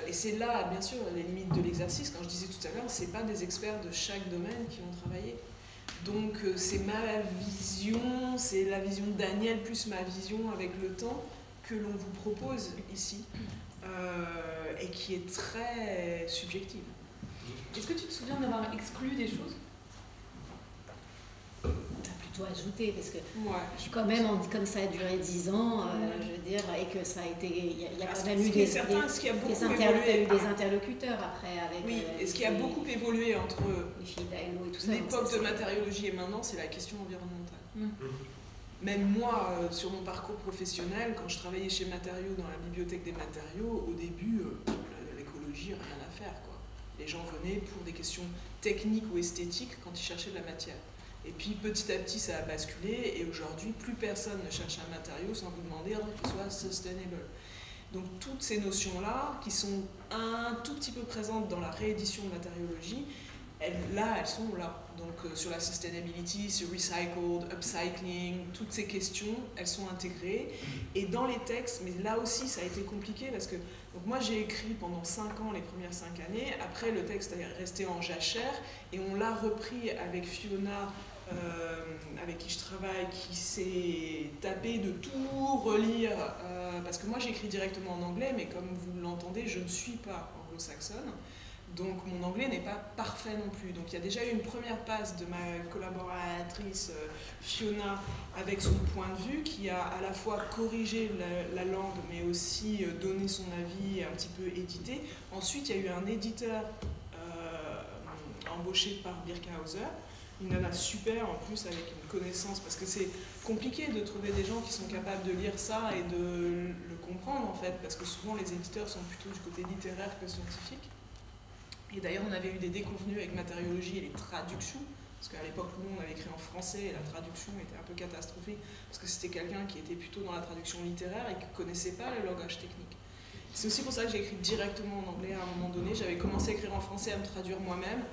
Et c'est là, bien sûr, les limites de l'exercice. Quand je disais tout à l'heure, c'est pas des experts de chaque domaine qui ont travaillé. Donc c'est ma vision, c'est la vision de Daniel plus ma vision avec le temps que l'on vous propose ici, et qui est très subjective. Est-ce que tu te souviens d'avoir exclu des choses? T'as plutôt ajouté, parce que Ouais, quand même, comme ça a duré 10 ans, je veux dire, et que ça a été, il y a quand même eu des interlocuteurs après avec. Oui, et ce qui a beaucoup évolué entre les filles d'Aélo et tout ça. l'époque de matériologie et maintenant, c'est la question environnementale. Même moi, sur mon parcours professionnel, quand je travaillais chez Matériaux dans la bibliothèque des matériaux, au début, l'écologie, rien à faire, quoi. Les gens venaient pour des questions techniques ou esthétiques quand ils cherchaient de la matière. Et puis petit à petit, ça a basculé, et aujourd'hui, plus personne ne cherche un matériau sans vous demander qu'il soit sustainable. Donc toutes ces notions-là, qui sont un tout petit peu présentes dans la réédition de matériologie, elles sont là. Donc sur la sustainability, sur recycled, upcycling, toutes ces questions, elles sont intégrées. Et dans les textes, mais là aussi ça a été compliqué parce que donc moi j'ai écrit pendant 5 ans, les premières 5 années, après le texte est resté en jachère et on l'a repris avec Fiona, avec qui je travaille, qui s'est tapé de tout relire, parce que moi j'écris directement en anglais, mais comme vous l'entendez, je ne suis pas anglo-saxonne. Donc mon anglais n'est pas parfait non plus. Donc il y a déjà eu une première passe de ma collaboratrice Fiona avec son point de vue qui a à la fois corrigé la langue mais aussi donné son avis, un petit peu édité. Ensuite il y a eu un éditeur embauché par Birkhauser, une nana super en plus avec une connaissance, parce que c'est compliqué de trouver des gens qui sont capables de lire ça et de le comprendre en fait, parce que souvent les éditeurs sont plutôt du côté littéraire que scientifique. Et d'ailleurs, on avait eu des déconvenues avec matériologie et les traductions, parce qu'à l'époque, nous, on avait écrit en français et la traduction était un peu catastrophique, parce que c'était quelqu'un qui était plutôt dans la traduction littéraire et qui ne connaissait pas le langage technique. C'est aussi pour ça que j'ai écrit directement en anglais à un moment donné. J'avais commencé à écrire en français, à me traduire moi-même.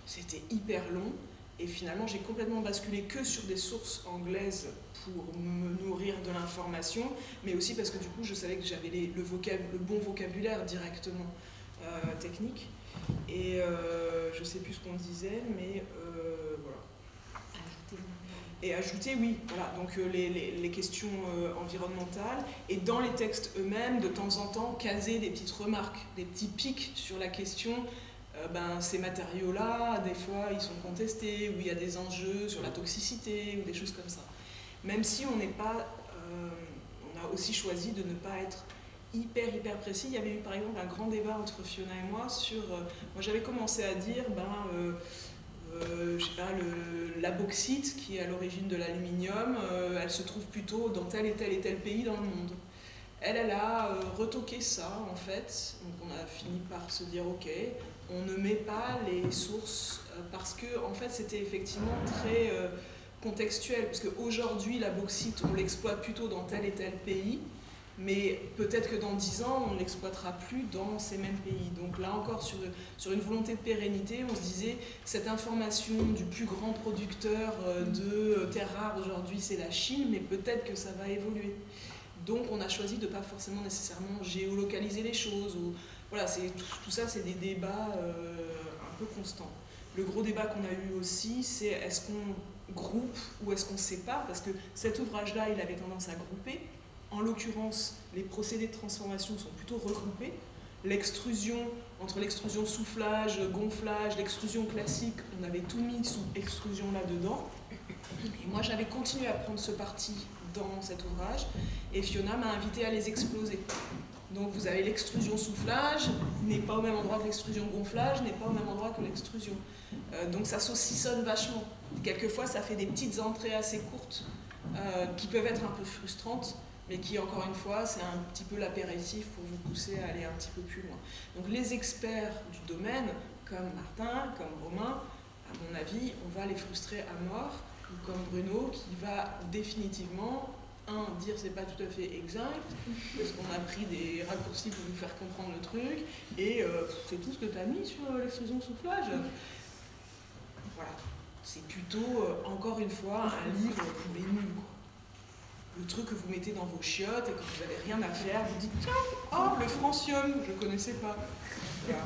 C'était hyper long. Et finalement, j'ai complètement basculé que sur des sources anglaises pour me nourrir de l'information, mais aussi parce que du coup, je savais que j'avais le bon vocabulaire directement technique. Et je ne sais plus ce qu'on disait, mais voilà. Et ajouter, oui, voilà, donc les questions environnementales, et dans les textes eux-mêmes, de temps en temps, caser des petites remarques, des petits pics sur la question, ces matériaux-là, des fois, ils sont contestés, ou il y a des enjeux sur la toxicité, ou des choses comme ça. Même si on n'est pas... on a aussi choisi de ne pas être hyper précis. Il y avait eu par exemple un grand débat entre Fiona et moi sur... moi j'avais commencé à dire, je sais pas, la bauxite qui est à l'origine de l'aluminium, elle se trouve plutôt dans tel et tel pays dans le monde. Elle a retoqué ça en fait, donc on a fini par se dire ok, on ne met pas les sources, parce que en fait c'était effectivement très contextuel, parce qu'aujourd'hui la bauxite on l'exploite plutôt dans tel et tel pays, mais peut-être que dans 10 ans, on ne l'exploitera plus dans ces mêmes pays. Donc là encore, sur une volonté de pérennité, on se disait, cette information du plus grand producteur de terres rares aujourd'hui, c'est la Chine, mais peut-être que ça va évoluer. Donc on a choisi de ne pas forcément nécessairement géolocaliser les choses. Voilà, tout ça, c'est des débats un peu constants. Le gros débat qu'on a eu aussi, c'est est-ce qu'on groupe ou est-ce qu'on sépare, parce que cet ouvrage-là, il avait tendance à grouper. En l'occurrence, les procédés de transformation sont plutôt regroupés. L'extrusion, entre l'extrusion soufflage, gonflage, l'extrusion classique, on avait tout mis sous extrusion là-dedans. Et moi, j'avais continué à prendre ce parti dans cet ouvrage, et Fiona m'a invité à les exploser. Donc vous avez l'extrusion soufflage, n'est pas au même endroit que l'extrusion gonflage, n'est pas au même endroit que l'extrusion. Donc ça saucissonne vachement. Quelquefois, ça fait des petites entrées assez courtes, qui peuvent être un peu frustrantes, mais qui, encore une fois, c'est un petit peu l'apéritif pour vous pousser à aller un petit peu plus loin. Donc les experts du domaine, comme Martin, comme Romain, à mon avis, on va les frustrer à mort, ou comme Bruno, qui va définitivement, dire c'est pas tout à fait exact, parce qu'on a pris des raccourcis pour vous faire comprendre le truc, et c'est tout ce que tu as mis sur l'extrusion soufflage. Voilà, c'est plutôt, encore une fois, un livre pour les nuls, quoi. le truc que vous mettez dans vos chiottes et que vous n'avez rien à faire, vous dites tiens, oh le francium, je ne connaissais pas. Voilà.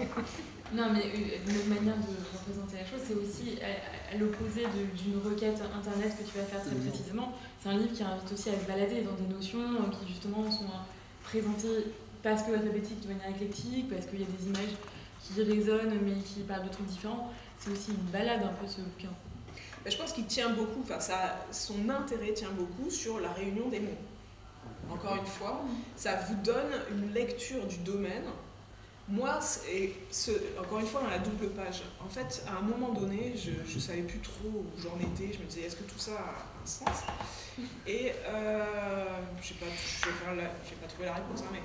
Non, mais une autre manière de représenter la chose, c'est aussi à l'opposé d'une requête internet que tu vas faire très précisément. C'est un livre qui invite aussi à se balader dans des notions qui justement sont présentées parce que alphabétiques de manière éclectique, parce qu'il y a des images qui résonnent mais qui parlent de trucs différents. C'est aussi une balade un peu ce bouquin. Je pense qu'il tient beaucoup, son intérêt tient beaucoup sur la réunion des mots. Encore une fois, ça vous donne une lecture du domaine. Moi, encore une fois, dans la double page, en fait, à un moment donné, je ne savais plus trop où j'en étais. Je me disais, est-ce que tout ça a un sens? Et je n'ai pas trouvé la réponse, hein, mais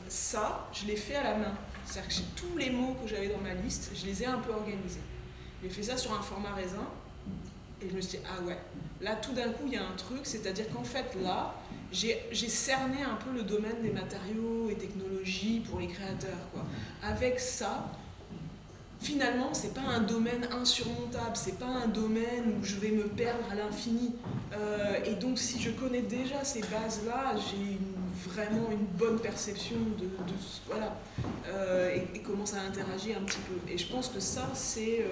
ça, je l'ai fait à la main. C'est-à-dire que j'ai tous les mots que j'avais dans ma liste, je les ai un peu organisés. J'ai fait ça sur un format raisin, et je me suis dit, ah ouais, là, tout d'un coup, il y a un truc, c'est-à-dire qu'en fait, là, j'ai cerné un peu le domaine des matériaux et technologies pour les créateurs, quoi. Avec ça, finalement, c'est pas un domaine insurmontable, c'est pas un domaine où je vais me perdre à l'infini. Et donc, si je connais déjà ces bases-là, j'ai vraiment une bonne perception voilà, et comment ça interagit un petit peu. Et je pense que ça, c'est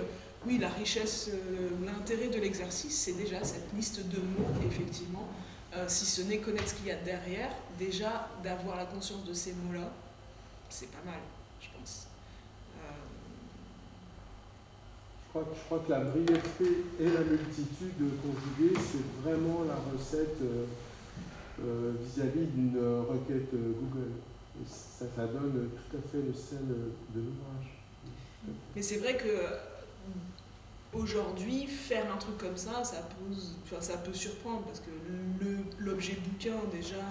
oui, la richesse, l'intérêt de l'exercice, c'est déjà cette liste de mots, effectivement. Si ce n'est connaître ce qu'il y a derrière, déjà d'avoir la conscience de ces mots-là, c'est pas mal, je pense. Je crois que la brièveté et la multitude conjuguées, c'est vraiment la recette vis-à-vis d'une requête Google. Et ça donne tout à fait le sel de l'ouvrage. Mais c'est vrai que aujourd'hui, faire un truc comme ça, ça peut surprendre parce que l'objet bouquin, déjà,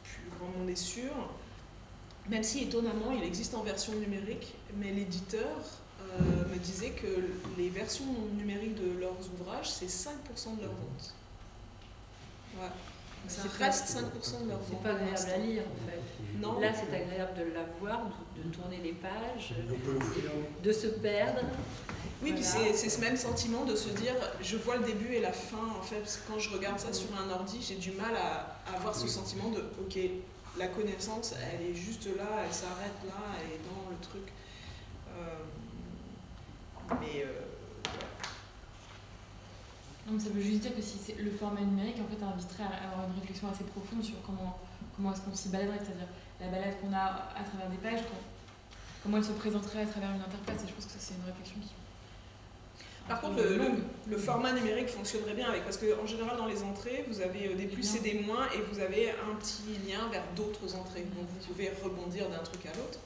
plus grand monde est sûr. Même si étonnamment, il existe en version numérique, mais l'éditeur me disait que les versions numériques de leurs ouvrages, c'est 5% de leurs ventes. Ouais. Ça reste 5% de leurs ventes. C'est pas agréable à lire en fait. Non. Là, c'est agréable de la voir, de tourner les pages, de se perdre. Oui, voilà. Puis c'est ce même sentiment de se dire, je vois le début et la fin, en fait, parce que quand je regarde ça sur un ordi, j'ai du mal à avoir ce sentiment de, ok, la connaissance, elle est juste là, elle s'arrête là, elle est dans le truc. Non, mais ça veut juste dire que si c'est le format numérique, en fait, inviterait à avoir une réflexion assez profonde sur comment est-ce qu'on s'y baladerait, c'est-à-dire la balade qu'on a à travers des pages, comment elle se présenterait à travers une interface. Et je pense que ça, c'est une réflexion qui... Par contre, le format numérique fonctionnerait bien avec, parce qu'en général, dans les entrées, vous avez des plus et des moins, et vous avez un petit lien vers d'autres entrées. Donc vous pouvez rebondir d'un truc à l'autre.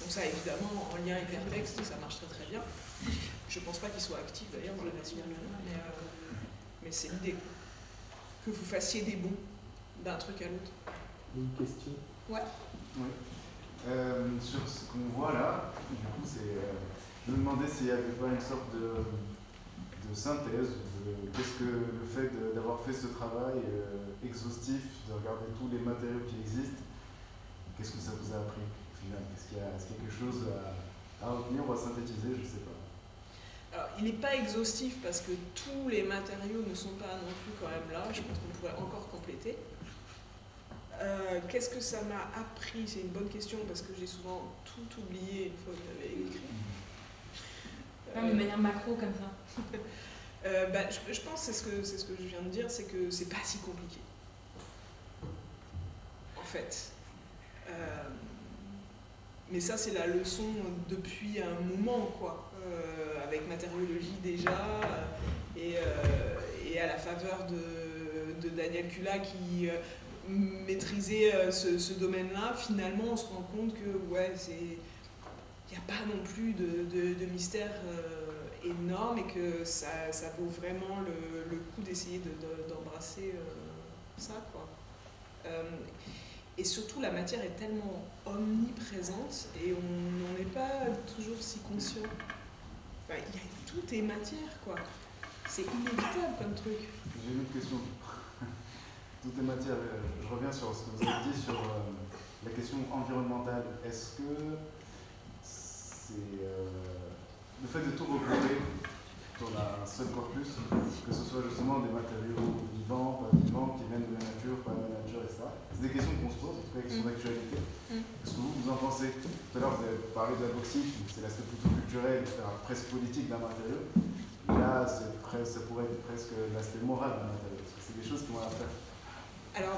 Donc ça, évidemment, en lien hypertexte, ça marche très très bien. Je pense pas qu'il soit actif d'ailleurs dans la version numérique, mais c'est l'idée. Que vous fassiez des bons d'un truc à l'autre. Une question? Ouais. Sur ce qu'on voit là, du coup, je me demandais s'il n'y avait pas une sorte de synthèse. Qu'est-ce que le fait d'avoir fait ce travail exhaustif, de regarder tous les matériaux qui existent, qu'est-ce que ça vous a appris au final? Est-ce qu'il y a quelque chose à retenir ou à synthétiser? Je ne sais pas. Alors, il n'est pas exhaustif parce que tous les matériaux ne sont pas non plus quand même là. Je pense qu'on pourrait encore compléter. Qu'est-ce que ça m'a appris? C'est une bonne question parce que j'ai souvent tout oublié une fois que j'avais écrit. De manière macro comme ça. Je pense que c'est ce que je viens de dire, c'est que c'est pas si compliqué. En fait. Mais ça, c'est la leçon depuis un moment, quoi. Avec matériologie déjà, et à la faveur de Daniel Kula qui maîtrisait ce domaine-là, finalement, on se rend compte que, ouais, il n'y a pas non plus de mystère énorme et que ça vaut vraiment le coup d'essayer d'embrasser ça, quoi. Et surtout, la matière est tellement omniprésente et on n'est pas toujours si conscient. Enfin, tout est matière, quoi. C'est inévitable comme truc. J'ai une autre question. Tout est matière. Je reviens sur ce que vous avez dit sur la question environnementale. Est-ce que c'est le fait de tout regrouper, on a un seul corpus, que ce soit justement des matériaux vivants, pas vivants, qui viennent de la nature, pas de la nature, etc. C'est des questions qu'on se pose, en tout cas qui sont d'actualité. Est-ce que vous en pensez? Tout à l'heure, vous avez parlé de la bauxite, c'est l'aspect plutôt culturel, presque politique d'un matériau. Là, ça pourrait être presque l'aspect moral d'un matériau, parce que c'est des choses qui vont à faire. Alors,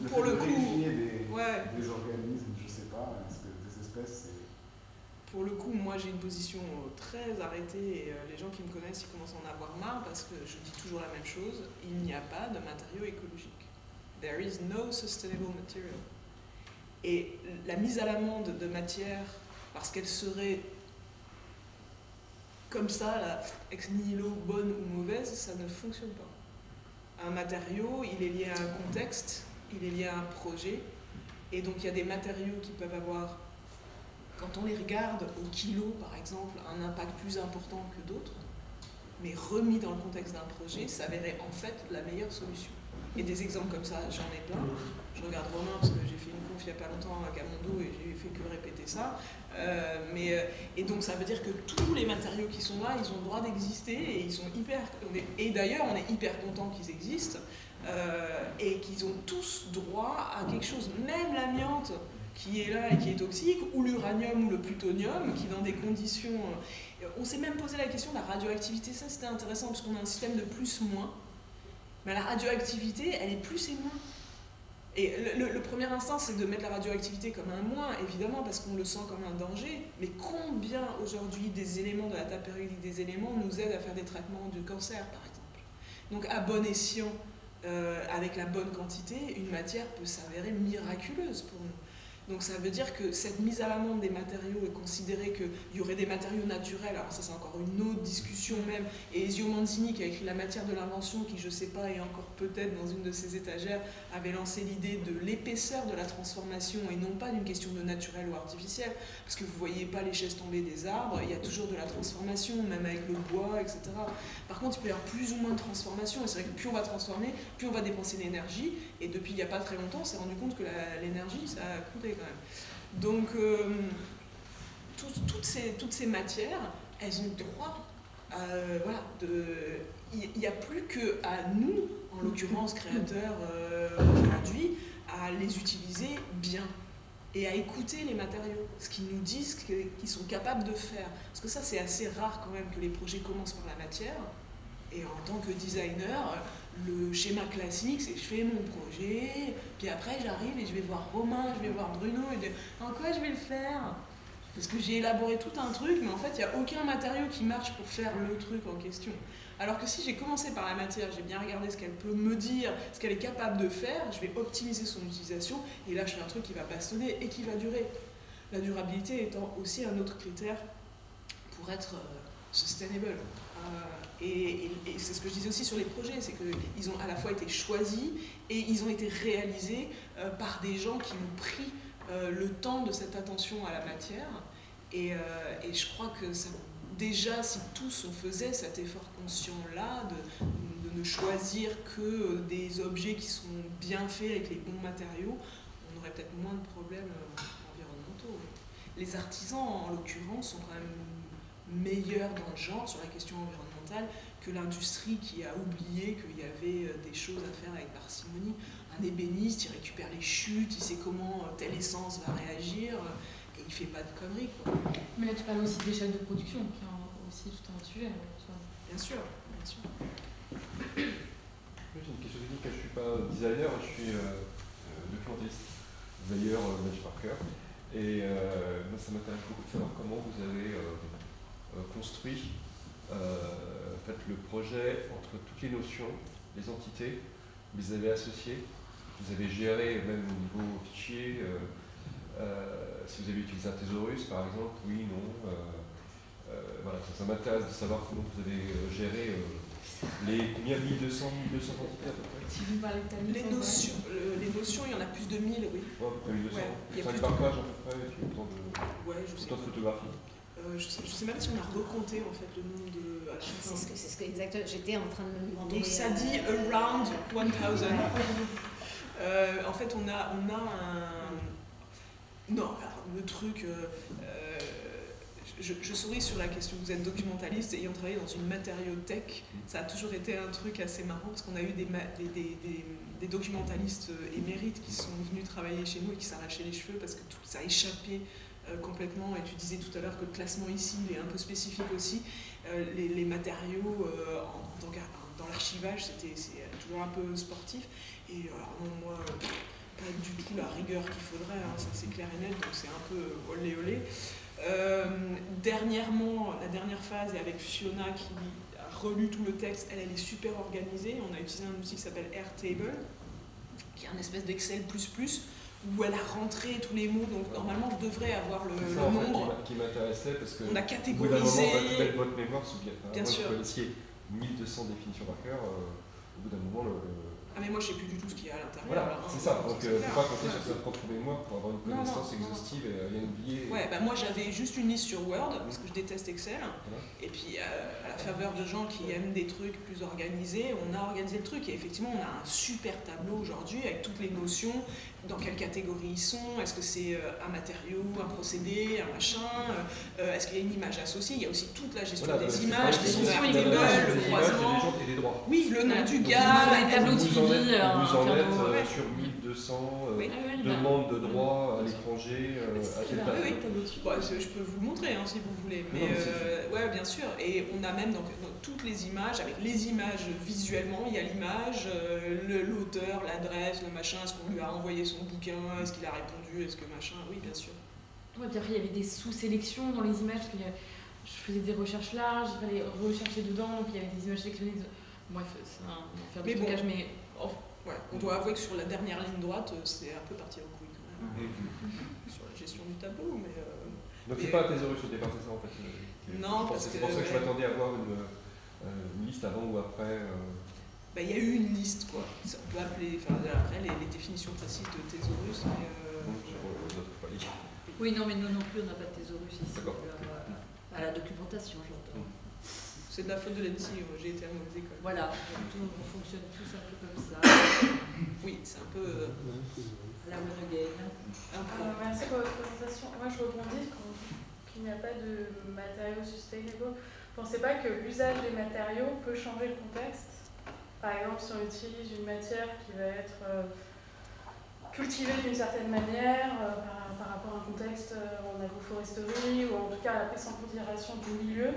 pour le coup, des organismes, je sais pas, est-ce que des espèces, c'est... Pour le coup, moi j'ai une position très arrêtée et les gens qui me connaissent, ils commencent à en avoir marre parce que je dis toujours la même chose, il n'y a pas de matériaux écologiques. There is no sustainable material. Et la mise à l'amende de matière, parce qu'elle serait comme ça, là, ex nihilo, bonne ou mauvaise, ça ne fonctionne pas. Un matériau, il est lié à un contexte, il est lié à un projet, et donc il y a des matériaux qui peuvent avoir, quand on les regarde au kilo par exemple, un impact plus important que d'autres, mais remis dans le contexte d'un projet, s'avérait en fait la meilleure solution. Et des exemples comme ça, j'en ai plein. Je regarde Romain parce que j'ai fait une conf il n'y a pas longtemps à Gamondo et j'ai fait que répéter ça. Et donc ça veut dire que tous les matériaux qui sont là, ils ont le droit d'exister et ils sont et d'ailleurs on est hyper content qu'ils existent et qu'ils ont tous droit à quelque chose, même l'amiante qui est là et qui est toxique, ou l'uranium ou le plutonium qui dans des conditions... On s'est même posé la question de la radioactivité, ça c'était intéressant parce qu'on a un système de plus-moins, mais la radioactivité elle est plus et moins. Et le premier instinct, c'est de mettre la radioactivité comme un moins, évidemment, parce qu'on le sent comme un danger. Mais combien aujourd'hui des éléments de la table périodique des éléments nous aident à faire des traitements du cancer, par exemple. Donc à bon escient, avec la bonne quantité, une matière peut s'avérer miraculeuse pour nous. Donc ça veut dire que cette mise à l'amende des matériaux et considérer qu'il y aurait des matériaux naturels, alors ça c'est encore une autre discussion même, et Ezio Manzini qui a écrit La matière de l'invention, qui je sais pas est encore peut-être dans une de ses étagères, avait lancé l'idée de l'épaisseur de la transformation et non pas d'une question de naturel ou artificiel, parce que vous voyez pas les chaises tomber des arbres, il y a toujours de la transformation, même avec le bois, etc. Par contre il peut y avoir plus ou moins de transformation, et c'est vrai que plus on va transformer, plus on va dépenser d'énergie, et depuis il n'y a pas très longtemps on s'est rendu compte que l'énergie ça a coûté quand même. Donc toutes ces matières, elles ont droit voilà, il n'y a plus qu'à nous, en l'occurrence créateurs aujourd'hui, à les utiliser bien et à écouter les matériaux, ce qu'ils nous disent qu'ils sont capables de faire. Parce que ça c'est assez rare quand même que les projets commencent par la matière. Et en tant que designer, le schéma classique, c'est que je fais mon projet, puis après j'arrive et je vais voir Romain, je vais voir Bruno, et je dis en quoi je vais le faire? Parce que j'ai élaboré tout un truc, mais en fait il n'y a aucun matériau qui marche pour faire le truc en question. Alors que si j'ai commencé par la matière, j'ai bien regardé ce qu'elle peut me dire, ce qu'elle est capable de faire, je vais optimiser son utilisation, et là je fais un truc qui va bastonner et qui va durer. La durabilité étant aussi un autre critère pour être sustainable. Et c'est ce que je disais aussi sur les projets, c'est qu'ils ont à la fois été choisis et ils ont été réalisés par des gens qui ont pris le temps de cette attention à la matière. Et je crois que ça, déjà, si tous on faisait cet effort conscient-là, de ne choisir que des objets qui sont bien faits avec les bons matériaux, on aurait peut-être moins de problèmes environnementaux. Les artisans, en l'occurrence, sont quand même meilleurs dans le genre sur la question environnementale que l'industrie qui a oublié qu'il y avait des choses à faire avec parcimonie. Un ébéniste, il récupère les chutes, il sait comment telle essence va réagir, et il fait pas de conneries, quoi. Mais là tu parles aussi des chaînes de production, qui ont aussi tout un sujet. Bien sûr, bien sûr. J'ai une question technique, je ne suis pas designer, je suis documentaliste, veilleur Matthew Parker, et moi ça m'intéresse beaucoup de savoir comment vous avez construit en fait, le projet entre toutes les notions, les entités que vous avez associées, que vous avez gérées même au niveau fichier, si vous avez utilisé un thésaurus par exemple, oui, non, voilà, ça m'intéresse de savoir comment vous avez géré les 1200 entités à peu près. Si vous parlez de les notions, il y en a plus de 1000, oui. Ouais, à peu près 1200. Ouais, 5 par page à peu près, et puis autant de photographies. Je sais même si on a recompté en fait le nombre de... C'est ce que exactement, j'étais en train de me demander. Donc ça dit around 1000. En fait on a un... Non, alors, le truc... je souris sur la question. Vous êtes documentaliste, ayant travaillé dans une matériothèque, ça a toujours été un truc assez marrant parce qu'on a eu des documentalistes émérites qui sont venus travailler chez nous et qui s'arrachaient les cheveux parce que tout ça échappait complètement. Et tu disais tout à l'heure que le classement ici il est un peu spécifique aussi. Les matériaux dans l'archivage, c'est toujours un peu sportif. Et alors non, moi, pas du tout la rigueur qu'il faudrait, hein, ça c'est clair et net, donc c'est un peu olé olé. Dernièrement, la dernière phase est avec Fiona qui a relu tout le texte, elle est super organisée. On a utilisé un outil qui s'appelle Airtable, qui est un espèce d'Excel++, où elle a rentré tous les mots, donc normalement on devrait avoir le nombre. Qui m'intéressait parce que on a catégorisé. Au bout d'un moment, votre mémoire s'oublie. Bien sûr. Vous connaissiez 1200 définitions par cœur, au bout d'un moment, Ah mais moi je sais plus du tout ce qu'il y a à l'intérieur. Voilà, c'est ça, donc il ne faut pas compter sur sa propre mémoire pour avoir une connaissance exhaustive et rien oublier. Ouais, bah moi j'avais juste une liste sur Word, parce que je déteste Excel, et puis à la faveur de gens qui aiment des trucs plus organisés, on a organisé le truc, et effectivement on a un super tableau aujourd'hui avec toutes les notions, dans quelle catégorie ils sont, est-ce que c'est un matériau, un procédé, un machin, est-ce qu'il y a une image associée, il y a aussi toute la gestion des images, qui sont le croisement, et des droits. Oui, le nom du gars, les tableaux de suivi, vous en êtes sur 1200 demandes de droits à l'étranger, à quelle période. Je peux vous le montrer hein, si vous voulez, mais ouais, bien sûr, et on a même dans toutes les images, avec les images visuellement, il y a l'image, l'auteur, l'adresse, le machin, est-ce qu'on lui a envoyé son bouquin, est-ce qu'il a répondu, est-ce que machin, oui bien sûr. Ouais, puis après il y avait des sous-sélections dans les images, parce que je faisais des recherches larges, il fallait rechercher dedans, puis il y avait des images sélectionnées. Bref, c'est un enfer de stockage, mais... Ouais, on doit avouer que sur la dernière ligne droite, c'est un peu parti en couille quand même. Sur la gestion du tableau, mais... Donc c'est pas un thésaurus au départ, c'est ça en fait Non, parce que... C'est pour ça que je m'attendais à voir une liste avant ou après. Il y a eu une liste, quoi. On peut appeler, après, les définitions précises de thésaurus, mais... Oui, non, mais nous non plus, on n'a pas de thésaurus ici. D'accord. À la documentation, j'entends. C'est de la faute de l'ENSI, j'ai été à une mauvaise école. Voilà, on fonctionne tous un peu comme ça. Oui, c'est un peu... La Wurgen. Merci pour votre présentation. Moi, je rebondis qu'il n'y a pas de matériaux sustainable. Vous ne pensez pas que l'usage des matériaux peut changer le contexte? Par exemple, si on utilise une matière qui va être cultivée d'une certaine manière par rapport à un contexte en agroforesterie ou en tout cas à la prise en considération du milieu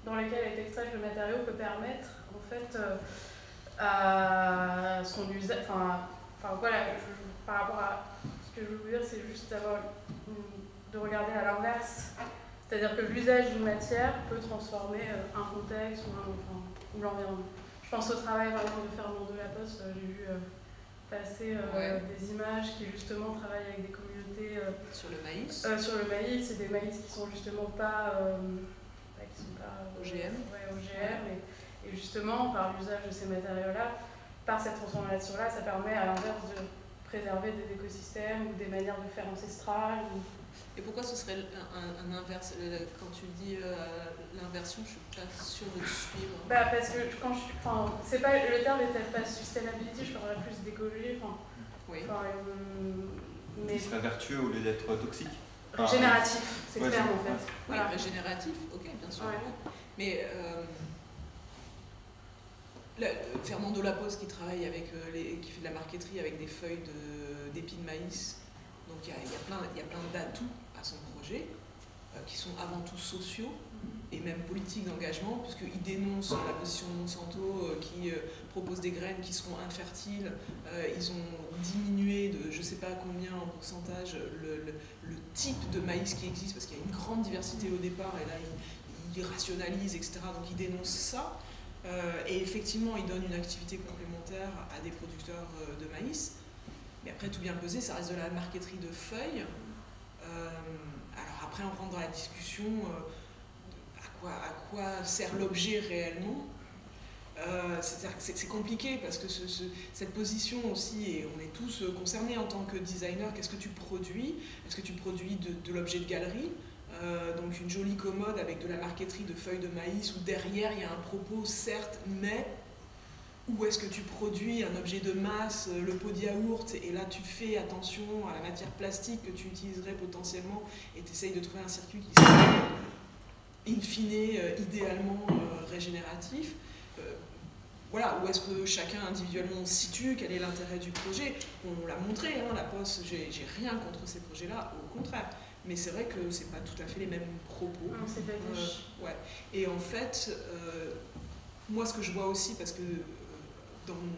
dans lequel est extrait le matériau peut permettre en fait à son usage. Voilà, par rapport à ce que je veux dire, c'est juste de regarder à l'inverse. C'est-à-dire que l'usage d'une matière peut transformer un contexte ou l'environnement. Je pense au travail par exemple de Fernand Delaposte, j'ai vu passer des images qui justement travaillent avec des communautés sur le maïs. Sur le maïs, et des maïs qui sont justement pas OGM. OGM, et justement par l'usage de ces matériaux-là, par cette transformation-là, ça permet à l'inverse de préserver des écosystèmes ou des manières de faire ancestrales. Et pourquoi ce serait un inverse? Quand tu dis l'inversion, je suis pas sûre de suivre. Parce que c'est pas, le terme n'est peut-être pas sustainability, je parlerais plus d'écologie. Oui. Mais il serait vertueux au lieu d'être toxique. Régénératif, c'est le terme en fait. Oui, voilà. Régénératif, ok, bien sûr. Ouais. Mais Fernand Delaposte qui travaille qui fait de la marqueterie avec des feuilles d'épis de maïs. Donc il y a plein d'atouts à son projet qui sont avant tout sociaux et même politiques d'engagement, puisqu'il dénonce la position de Monsanto qui propose des graines qui seront infertiles. Ils ont diminué de je ne sais pas combien en pourcentage le type de maïs qui existe, parce qu'il y a une grande diversité au départ, et là ils rationalisent, etc. Donc ils dénoncent ça. Et effectivement, ils donnent une activité complémentaire à des producteurs de maïs. Mais après, tout bien pesé, ça reste de la marqueterie de feuilles. Alors après, on rentre dans la discussion à quoi sert l'objet réellement. C'est compliqué parce que cette position aussi, et on est tous concernés en tant que designer, qu'est-ce que tu produis? Est-ce que tu produis de l'objet de galerie? Donc une jolie commode avec de la marqueterie de feuilles de maïs où derrière il y a un propos certes, mais ou est-ce que tu produis un objet de masse, le pot de yaourt, et là tu fais attention à la matière plastique que tu utiliserais potentiellement et tu essayes de trouver un circuit qui serait in fine, idéalement régénératif. Voilà, où est-ce que chacun individuellement se situe, quel est l'intérêt du projet. On l'a montré, hein, la Poste, j'ai rien contre ces projets-là, au contraire. Mais c'est vrai que c'est pas tout à fait les mêmes propos. Non, c'est pas ouais. Et en fait, moi ce que je vois aussi, parce que dans mon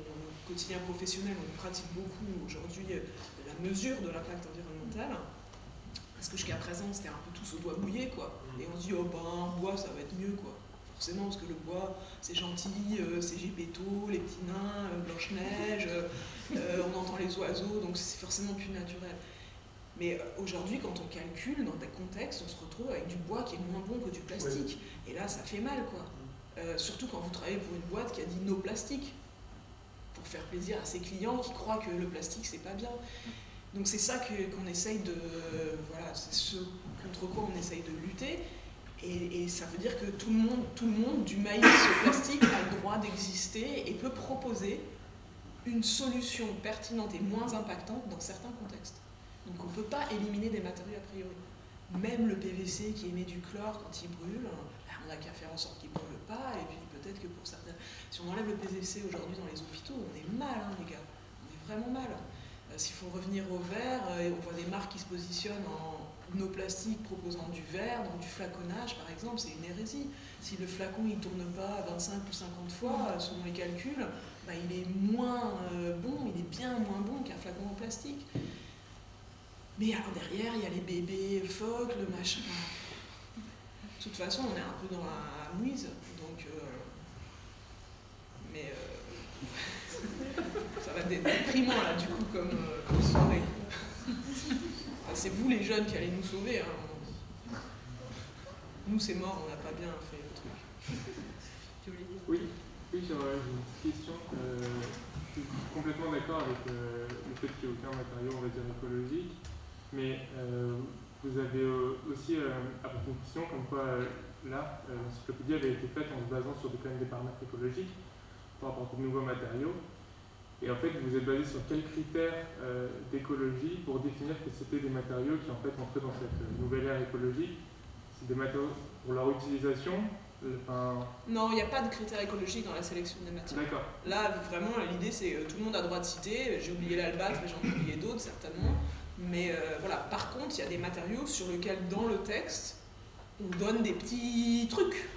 quotidien professionnel, on pratique beaucoup aujourd'hui la mesure de l'impact environnemental, parce que jusqu'à présent c'était un peu tous au doigt mouillé, quoi. Et on se dit, oh ben, bois ça va être mieux, quoi. Forcément, parce que le bois, c'est gentil, c'est Gepetto, les petits nains, Blanche-Neige, on entend les oiseaux, donc c'est forcément plus naturel. Mais aujourd'hui, quand on calcule dans des contextes, on se retrouve avec du bois qui est moins bon que du plastique. Et là, ça fait mal, quoi. Surtout quand vous travaillez pour une boîte qui a dit no plastique, pour faire plaisir à ses clients qui croient que le plastique, c'est pas bien. Donc c'est ça qu'on essaye de... Voilà, c'est ce contre quoi on essaye de lutter. Et ça veut dire que tout le monde, du maïs au plastique, a le droit d'exister et peut proposer une solution pertinente et moins impactante dans certains contextes. Donc on ne peut pas éliminer des matériaux a priori. Même le PVC qui émet du chlore quand il brûle, on n'a qu'à faire en sorte qu'il ne brûle pas, et puis peut-être que pour certains... Si on enlève le PVC aujourd'hui dans les hôpitaux, on est mal, hein, les gars. On est vraiment mal. S'il faut revenir au verre, on voit des marques qui se positionnent en no plastique proposant du verre, donc du flaconnage par exemple, c'est une hérésie. Si le flacon il ne tourne pas 25 ou 50 fois, selon les calculs, bah, il est moins bon, il est bien moins bon qu'un flacon en plastique. Mais alors derrière, il y a les bébés phoques, le machin. De toute façon, on est un peu dans la mouise, donc... ça va être déprimant là, du coup, comme soirée. Enfin, c'est vous les jeunes qui allez nous sauver. Hein. Nous, c'est mort, on n'a pas bien fait le truc. Tu voulais dire ? Oui, j'aurais une petite question. Je suis complètement d'accord avec le fait qu'il n'y ait aucun matériau, on va dire, écologique. Mais vous avez aussi apporté une question comme quoi là, l'encyclopédie avait été faite en se basant sur quand même des paramètres écologiques pour apporter de nouveaux matériaux. Et en fait, vous êtes basé sur quels critères d'écologie pour définir que c'était des matériaux qui en fait entraient dans cette nouvelle ère écologique? C'est des matériaux pour leur utilisation? Non, il n'y a pas de critères écologiques dans la sélection des matières. D'accord. Là, vraiment, l'idée c'est tout le monde a droit de citer. J'ai oublié l'albâtre, mais j'en ai oublié d'autres certainement. Mais voilà, par contre, il y a des matériaux sur lesquels, dans le texte, on donne des petits trucs.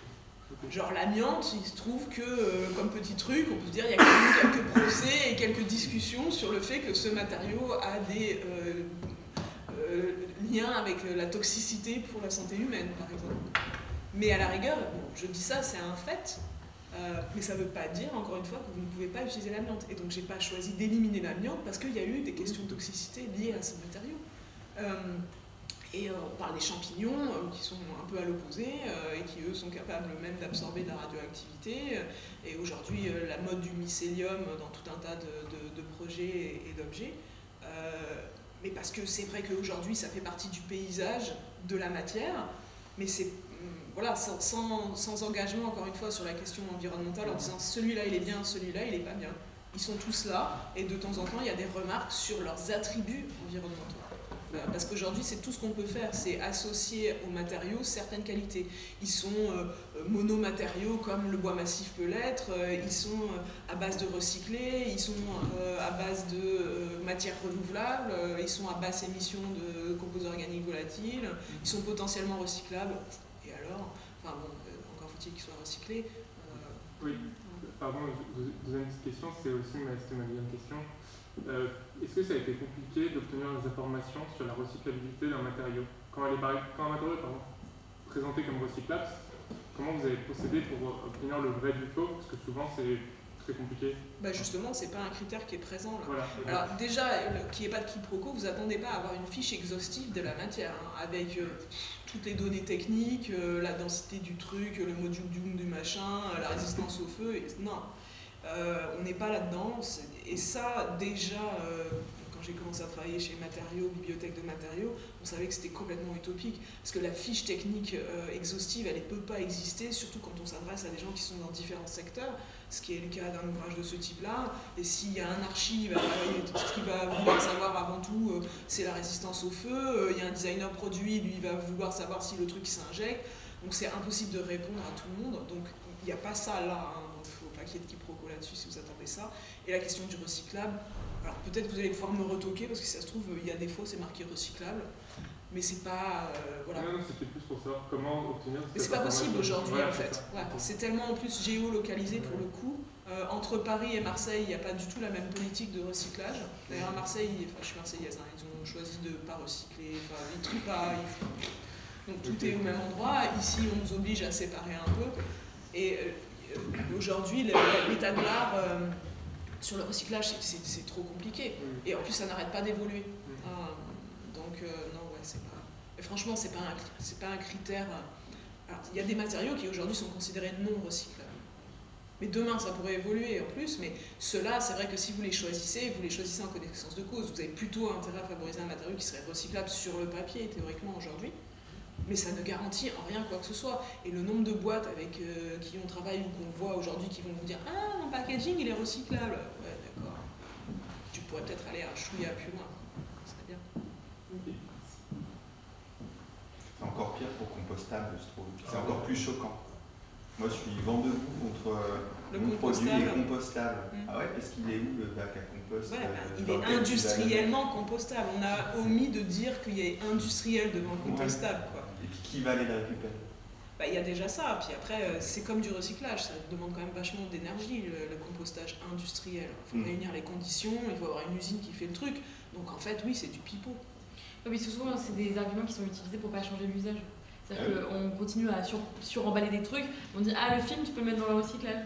Genre l'amiante, il se trouve que, comme petit truc, on peut se dire qu'il y a quand même quelques procès et quelques discussions sur le fait que ce matériau a des liens avec la toxicité pour la santé humaine, par exemple. Mais à la rigueur, bon, je dis ça, c'est un fait, mais ça ne veut pas dire, encore une fois, que vous ne pouvez pas utiliser l'amiante. Et donc, je n'ai pas choisi d'éliminer l'amiante parce qu'il y a eu des questions de toxicité liées à ce matériau. Et on parle des champignons qui sont un peu à l'opposé et qui, eux, sont capables même d'absorber de la radioactivité. Et aujourd'hui, la mode du mycélium dans tout un tas de projets et d'objets. Mais parce que c'est vrai qu'aujourd'hui, ça fait partie du paysage de la matière, mais c'est voilà, sans engagement, encore une fois, sur la question environnementale, en disant celui-là il est bien, celui-là il est pas bien. Ils sont tous là, et de temps en temps, il y a des remarques sur leurs attributs environnementaux. Parce qu'aujourd'hui, c'est tout ce qu'on peut faire, c'est associer aux matériaux certaines qualités. Ils sont monomatériaux comme le bois massif peut l'être, ils sont à base de recyclés, ils sont à base de matières renouvelables, ils sont à basse émission de composés organiques volatiles, ils sont potentiellement recyclables. Et alors, enfin bon, encore faut-il qu'ils soient recyclés. Oui, pardon, deuxième petite question, c'était ma deuxième question. Est-ce que ça a été compliqué d'obtenir des informations sur la recyclabilité d'un matériau? Quand un matériau est présenté comme recyclable, comment vous avez procédé pour obtenir le vrai du faux? Parce que souvent c'est très compliqué. Bah justement, c'est pas un critère qui est présent là. Voilà. Alors déjà, qu'il n'y ait pas de quiproquo, vous attendez pas à avoir une fiche exhaustive de la matière, hein, avec toutes les données techniques, la densité du truc, le module du machin, la résistance au feu, non. On n'est pas là-dedans, et ça déjà, quand j'ai commencé à travailler chez Matériaux, bibliothèque de matériaux, on savait que c'était complètement utopique, parce que la fiche technique exhaustive, elle ne peut pas exister, surtout quand on s'adresse à des gens qui sont dans différents secteurs, ce qui est le cas d'un ouvrage de ce type-là, et s'il y a un archive, ce qu'il va vouloir savoir avant tout, c'est la résistance au feu, il y a un designer produit, lui il va vouloir savoir si le truc s'injecte. Donc c'est impossible de répondre à tout le monde. Donc il n'y a pas ça là, hein, donc il ne faut pas qu'il y ait de quiproquo là-dessus si vous attendez ça. Et la question du recyclable, alors peut-être que vous allez pouvoir me retoquer parce que si ça se trouve, il y a des fois c'est marqué recyclable, mais c'est pas. Voilà. Non, c'était plus pour savoir comment obtenir. Mais c'est pas possible aujourd'hui ouais, en fait. Ouais, c'est tellement en plus géolocalisé pour le coup. Entre Paris et Marseille, il n'y a pas du tout la même politique de recyclage. D'ailleurs, à Marseille, enfin, je suis marseillaise, hein, ils ont choisi de ne pas recycler, enfin, ils ne trient pas, donc tout est au même endroit. Ici, on nous oblige à séparer un peu. Et aujourd'hui, l'état de l'art sur le recyclage, c'est trop compliqué. Et en plus, ça n'arrête pas d'évoluer. Donc, non, ouais, c'est pas. Et franchement, c'est pas un critère. Alors, il y a des matériaux qui aujourd'hui sont considérés non recyclables. Mais demain, ça pourrait évoluer en plus, mais ceux-là, c'est vrai que si vous les choisissez en connaissance de cause. Vous avez plutôt intérêt à favoriser un matériau qui serait recyclable sur le papier, théoriquement, aujourd'hui. Mais ça ne garantit en rien quoi que ce soit. Et le nombre de boîtes avec qui on travaille ou qu'on voit aujourd'hui qui vont vous dire « Ah, mon packaging, il est recyclable !» Ouais, d'accord. Tu pourrais peut-être aller un chouïa plus loin. Ça serait bien. C'est encore pire pour compostable, je trouve. C'est encore plus choquant. Moi, je suis vent debout contre mon produit est compostable. Ah ouais, parce qu'il est où le bac à compost? Ouais, il est industriellement compostable. On a omis de dire qu'il y a industriel devant compostable. Quoi. Et puis qui va aller le récupérer? Bah, il y a déjà ça. Puis après, c'est comme du recyclage. Ça demande quand même vachement d'énergie, le compostage industriel. Il faut réunir les conditions, il faut avoir une usine qui fait le truc. Donc en fait, oui, c'est du pipeau. Oui, mais souvent, c'est des arguments qui sont utilisés pour ne pas changer l'usage. C'est-à-dire qu'on continue à suremballer des trucs, on dit « Ah, le film, tu peux le mettre dans le recyclage ».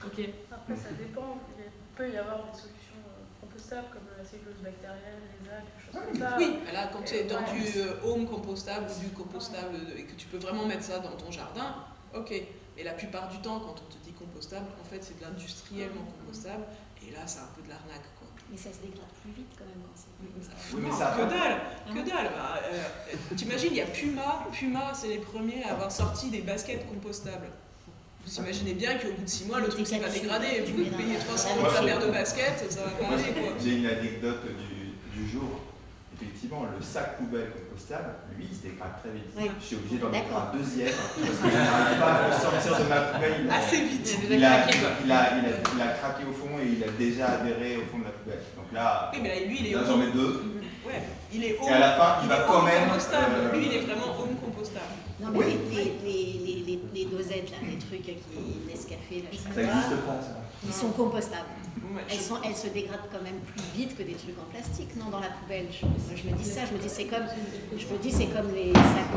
Ok. Après, ça dépend. Il peut y avoir des solutions compostables comme la cellulose bactérienne, les algues, des choses comme ça. Oui, là, quand tu es dans du home compostable ou du compostable et que tu peux vraiment mettre ça dans ton jardin, ok. Mais la plupart du temps, quand on te dit compostable, en fait, c'est de l'industriellement compostable et là, c'est un peu de l'arnaque, quoi. Mais ça se dégrade plus vite quand même quand c'est compostable. Oui, mais ça que dalle. Bah, t'imagines, il y a Puma, c'est les premiers à avoir sorti des baskets compostables. Vous imaginez bien qu'au bout de 6 mois, le truc va dégrader. Vous payez 300 € la paire de baskets, ça va pas aller, quoi. J'ai une anecdote du jour. Effectivement, le sac poubelle compostable, lui, il se dégrade très vite. Oui. Je suis obligé d'en mettre un deuxième parce que je n'arrive pas à le sortir de ma poubelle. Assez vite. Il a craqué au fond et il a déjà adhéré au fond de la poubelle. Donc là, oui, mais là, lui, il est j'en mets deux. Ouais, il est home. Et à la fin, il va quand même. Compostable. Lui, il est vraiment home compostable. Non, mais les dosettes, là, les trucs qui Nescafé, là, je sais pas. Ça existe pas, ça. Ils sont compostables. Ouais, elles se dégradent quand même plus vite que des trucs en plastique, non, dans la poubelle. Je me dis ça, je me dis c'est comme les sacs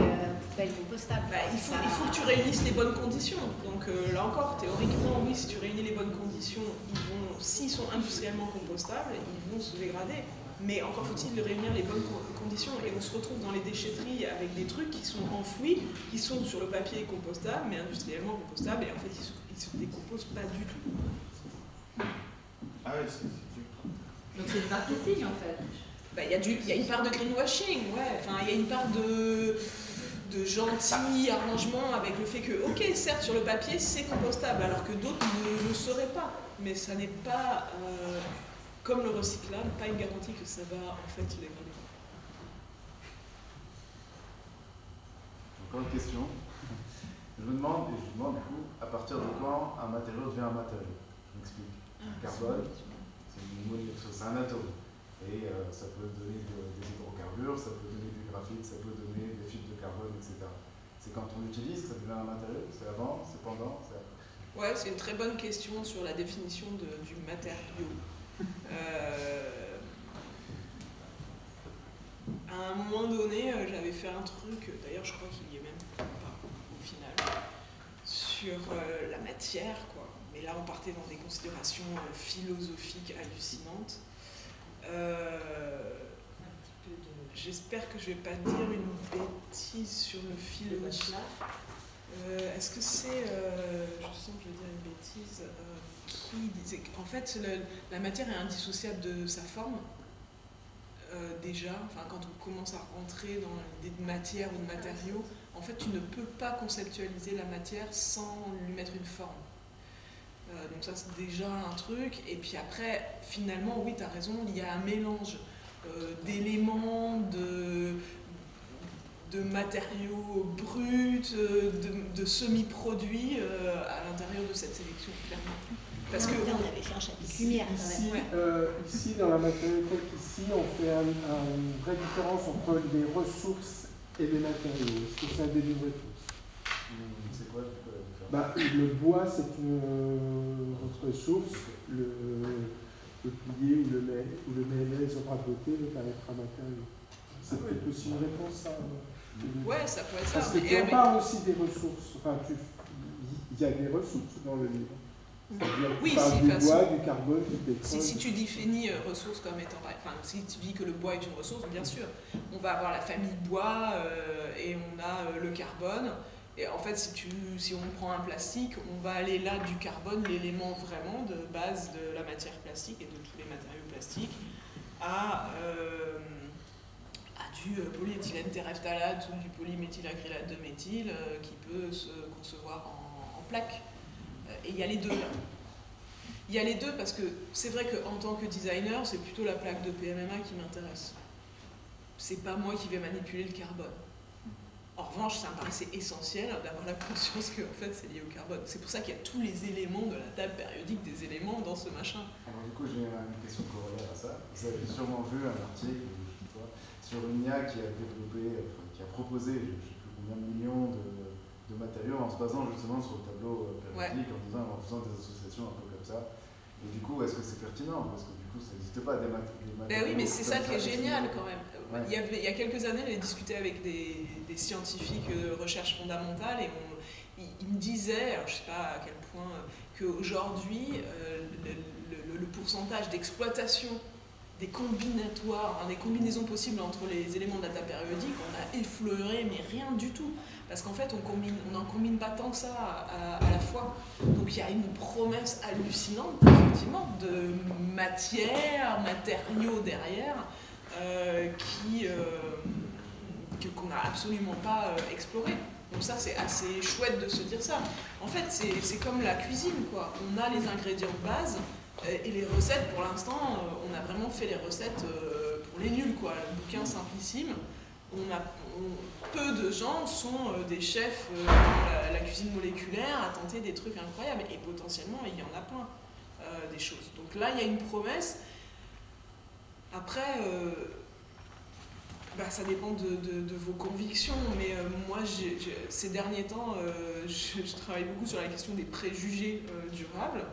poubelles compostables. Bah, il faut que tu réunisses les bonnes conditions. Donc là encore, théoriquement, oui, si tu réunis les bonnes conditions, s'ils sont industriellement compostables, ils vont se dégrader. Mais encore faut-il réunir les bonnes conditions. Et on se retrouve dans les déchetteries avec des trucs qui sont enfouis, qui sont sur le papier compostables, mais industriellement compostables, et en fait ils se décomposent pas du tout. Ah oui, c'est dur. Donc c'est du marketing en fait. Bah, y a une part de greenwashing, ouais. Enfin, il y a une part de gentil arrangement avec le fait que, ok, certes sur le papier c'est compostable, alors que d'autres ne le seraient pas. Mais ça n'est pas... comme le recyclable, pas une garantie que ça va en fait se dégrader. Encore une question. Je me demande du coup, à partir de quand un matériau devient un matériau? Je m'explique. Le carbone, c'est un atome. Et ça peut donner des hydrocarbures, ça peut donner du graphite, ça peut donner des fibres de carbone, etc. C'est quand on utilise que ça devient un matériau? C'est avant, c'est pendant, c'est après? Ouais, c'est une très bonne question sur la définition du matériau. À un moment donné, j'avais fait un truc, d'ailleurs je crois qu'il y est même pas au final, sur la matière, quoi. Mais là on partait dans des considérations philosophiques hallucinantes. J'espère que je vais pas dire une bêtise sur le philosophe. Est-ce que c'est, je sens que je vais dire une bêtise, qui disait qu'en fait la matière est indissociable de sa forme, déjà, enfin, quand on commence à rentrer dans l'idée de matière ou de matériaux, en fait tu ne peux pas conceptualiser la matière sans lui mettre une forme. Donc ça c'est déjà un truc, et puis après finalement oui tu as raison, il y a un mélange d'éléments, de matériaux bruts, de semi-produits à l'intérieur de cette sélection, clairement. Parce que on avait fait un chapitre lumière quand même. Ici, dans la matériauthèque, on fait une vraie différence entre les ressources et les matériaux. Est-ce que ça délimite tous? C'est quoi la différence? Le bois, c'est une ressource. Le plié ou le mayonnaise aura beauté, ne va être un matériau. C'est peut-être aussi une réponse, ça. Ouais, ça peut être ça. Parce que tu en parles aussi des ressources. Enfin, il y a des ressources dans le livre. Oui, du bois, du carbone, du pétrole. Si tu définis ressources comme étant... Enfin, si tu dis que le bois est une ressource, bien sûr. On va avoir la famille bois et on a le carbone. Et en fait, si on prend un plastique, on va aller là du carbone, l'élément vraiment de base de la matière plastique et de tous les matériaux plastiques, à du polyéthylène terephthalate ou du polyméthylacrylate de méthyle qui peut se concevoir en plaques. Et il y a les deux là. Il y a les deux parce que c'est vrai qu'en tant que designer, c'est plutôt la plaque de PMMA qui m'intéresse. C'est pas moi qui vais manipuler le carbone. En revanche, ça me paraissait essentiel d'avoir la conscience que en fait, c'est lié au carbone. C'est pour ça qu'il y a tous les éléments de la table périodique des éléments dans ce machin. Alors du coup, j'ai une question corollaire à ça. Vous avez sûrement vu un article sur une IA qui a développé, qui a proposé, je ne sais plus combien de millions de matériaux en se basant justement sur le tableau périodique, en faisant des associations un peu comme ça. Et du coup, est-ce que c'est pertinent? Parce que du coup, ça n'existe pas des matériaux. Ben oui, mais c'est ça qui est génial quand même. Ouais. Il y a quelques années, j'ai discuté avec des scientifiques de recherche fondamentale et ils me disaient, alors je ne sais pas à quel point, qu'aujourd'hui, le pourcentage d'exploitation des combinatoires, des combinaisons possibles entre les éléments de la table périodique, on a effleuré, mais rien du tout. Parce qu'en fait, on n'en combine pas tant que ça à la fois. Donc il y a une promesse hallucinante, effectivement, de matière, matériaux derrière, qu'on n'a absolument pas exploré. Donc ça, c'est assez chouette de se dire ça. En fait, c'est comme la cuisine, quoi. On a les ingrédients de base, et les recettes, pour l'instant, on a vraiment fait les recettes pour les nuls, quoi. Le bouquin simplissime. Peu de gens sont des chefs dans la cuisine moléculaire à tenter des trucs incroyables. Et potentiellement, il y en a plein des choses. Donc là, il y a une promesse. Après, ça dépend de vos convictions. Mais moi, ces derniers temps, je travaille beaucoup sur la question des préjugés durables.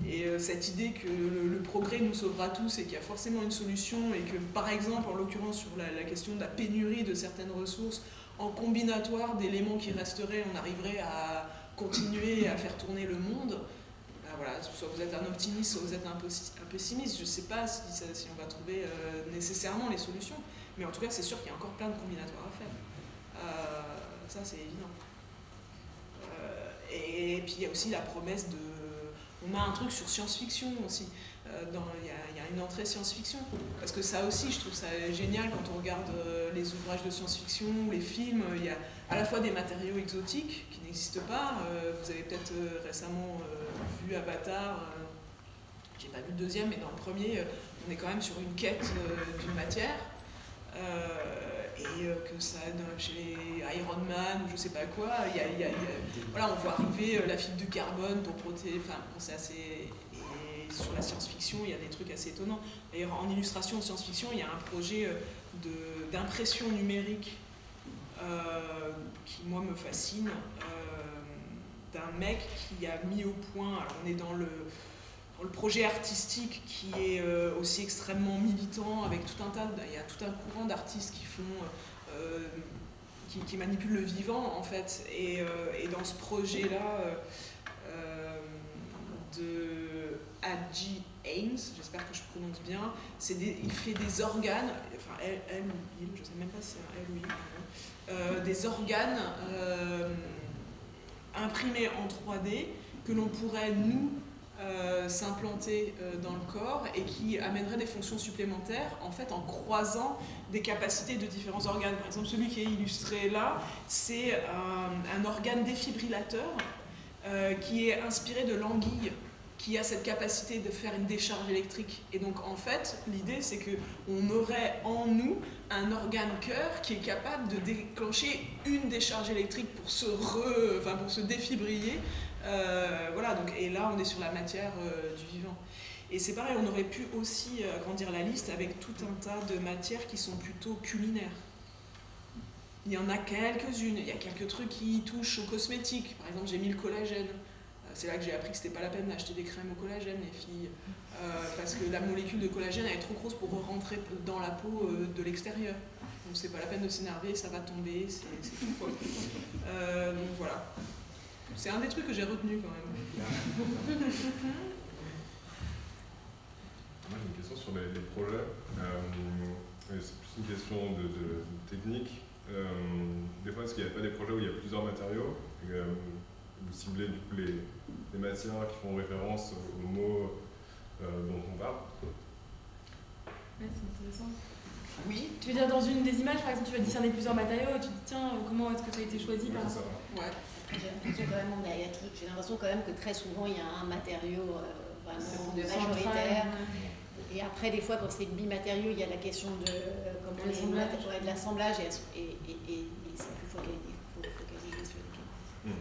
Et cette idée que le progrès nous sauvera tous et qu'il y a forcément une solution et que, par exemple, en l'occurrence sur la question de la pénurie de certaines ressources, en combinatoire d'éléments qui resteraient, on arriverait à continuer à faire tourner le monde. Voilà, soit vous êtes un optimiste, soit vous êtes un pessimiste. Je ne sais pas si on va trouver nécessairement les solutions, mais en tout cas, c'est sûr qu'il y a encore plein de combinatoires à faire. Ça, c'est évident. Et puis, il y a aussi la promesse de... On a un truc sur science-fiction aussi. Il y a une entrée science-fiction. Parce que ça aussi, je trouve ça génial quand on regarde les ouvrages de science-fiction, les films. Il y a à la fois des matériaux exotiques qui n'existent pas. Vous avez peut-être récemment vu Avatar. J'ai pas vu le deuxième, mais dans le premier, on est quand même sur une quête d'une matière. Et que ça, chez les Iron Man ou je sais pas quoi, voilà, on voit arriver la fibre de carbone pour protéger. Enfin, c'est assez. Et sur la science-fiction, il y a des trucs assez étonnants. D'ailleurs, en illustration science-fiction, il y a un projet d'impression numérique qui, moi, me fascine, d'un mec qui a mis au point. Alors, on est dans le projet artistique qui est aussi extrêmement militant, avec tout un tas, il y a tout un courant d'artistes qui font, qui manipulent le vivant en fait, et dans ce projet-là de Adji Ames, j'espère que je prononce bien, il fait des organes, enfin elle ou il, je ne sais même pas si c'est elle ou il, des organes imprimés en 3D que l'on pourrait nous s'implanter dans le corps et qui amènerait des fonctions supplémentaires en fait en croisant des capacités de différents organes. Par exemple, celui qui est illustré là, c'est un organe défibrillateur qui est inspiré de l'anguille qui a cette capacité de faire une décharge électrique. Et donc en fait, l'idée c'est qu'on aurait en nous un organe cœur qui est capable de déclencher une décharge électrique pour pour se défibriller. Voilà, donc, et là on est sur la matière du vivant. Et c'est pareil, on aurait pu aussi agrandir la liste avec tout un tas de matières qui sont plutôt culinaires. Il y en a quelques-unes, il y a quelques trucs qui touchent au cosmétique. Par exemple, j'ai mis le collagène. C'est là que j'ai appris que c'était pas la peine d'acheter des crèmes au collagène, les filles. Parce que la molécule de collagène elle est trop grosse pour rentrer dans la peau de l'extérieur. Donc c'est pas la peine de s'énerver, ça va tomber, c'est tout quoi. Donc voilà. C'est un des trucs que j'ai retenu quand même. Moi j'ai une question sur les projets. C'est plus une question de technique. Des fois, est-ce qu'il n'y a pas des projets où il y a plusieurs matériaux et, vous ciblez du coup les matières qui font référence aux mots dont on parle? Ouais, c'est intéressant. Oui. Tu veux dire, dans une des images, par exemple, tu vas discerner plusieurs matériaux, tu te dis, tiens, comment est-ce que ça a été choisi par rapport Ouais. J'ai l'impression quand même que très souvent, il y a un matériau vraiment majoritaire. Et après, des fois, quand c'est bimatériaux, il y a la question de de l'assemblage et c'est plus focalisé sur lesquels.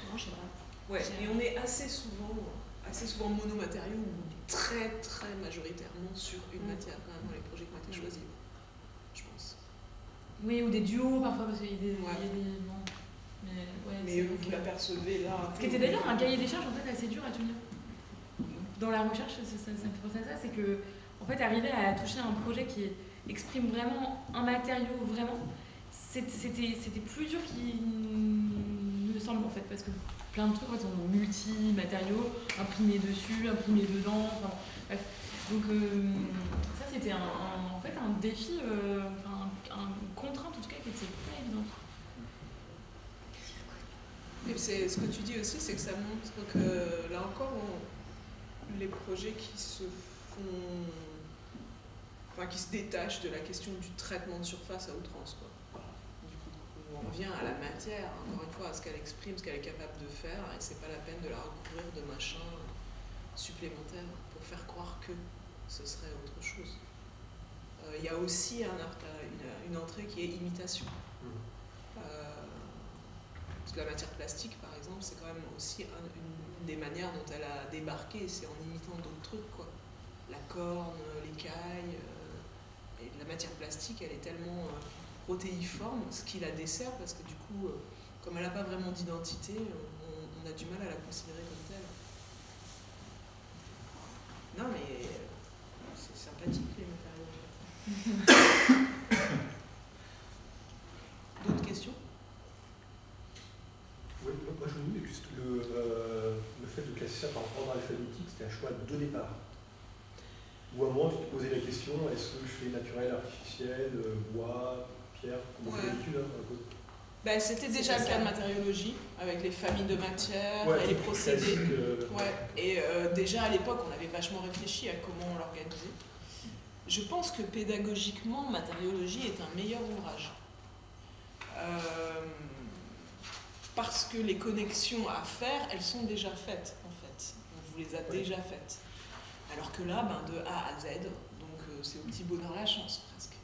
Non, je sais pas. Ouais, et on est assez souvent monomatériaux ou très très majoritairement sur une matière quand même dans les projets qui ont été choisis, je pense. Oui, ou des duos parfois, parce qu'il y a des... Mais vous l'apercevez là. Ce qui était d'ailleurs un cahier des charges en fait assez dur à tenir. Dans la recherche, ça me fait penser à ça, c'est que en fait, arriver à toucher un projet qui exprime vraiment un matériau vraiment, c'était plus dur qu'il ne semble en fait, parce que plein de trucs en fait, sont multi-matériaux, imprimés dessus, imprimés dedans, enfin bref. Donc ça c'était en fait un défi, une contrainte en tout cas qui était pas évidente. Et ce que tu dis aussi, c'est que ça montre que là encore, les projets qui se font, qui se détachent de la question du traitement de surface à outrance, quoi. Du coup, on revient à la matière, encore une fois, à ce qu'elle exprime, ce qu'elle est capable de faire, et c'est pas la peine de la recouvrir de machins supplémentaires pour faire croire que ce serait autre chose. Il y a aussi une entrée qui est imitation. Parce que la matière plastique, par exemple, c'est quand même aussi une des manières dont elle a débarqué, c'est en imitant d'autres trucs, quoi. La corne, l'écaille, et la matière plastique, elle est tellement protéiforme, ce qui la dessert, parce que du coup, comme elle n'a pas vraiment d'identité, on a du mal à la considérer comme telle. Non, mais c'est sympathique, les matériaux. D'autres questions? Oui, moi je me dis juste le fait de classer ça par ordre alphabétique, c'était un choix de départ. Ou à un moment, tu te posais la question, est-ce que je fais naturel, artificiel, bois, pierre, comme on fait d'habitude Ben, c'était déjà le cas de matériologie, avec les familles de matières et les procédés. Et déjà à l'époque, on avait vachement réfléchi à comment on l'organisait. Je pense que pédagogiquement, matériologie est un meilleur ouvrage. Parce que les connexions à faire, elles sont déjà faites, en fait. On vous les a déjà faites. Alors que là, de A à Z, donc c'est au petit bonheur la chance, presque.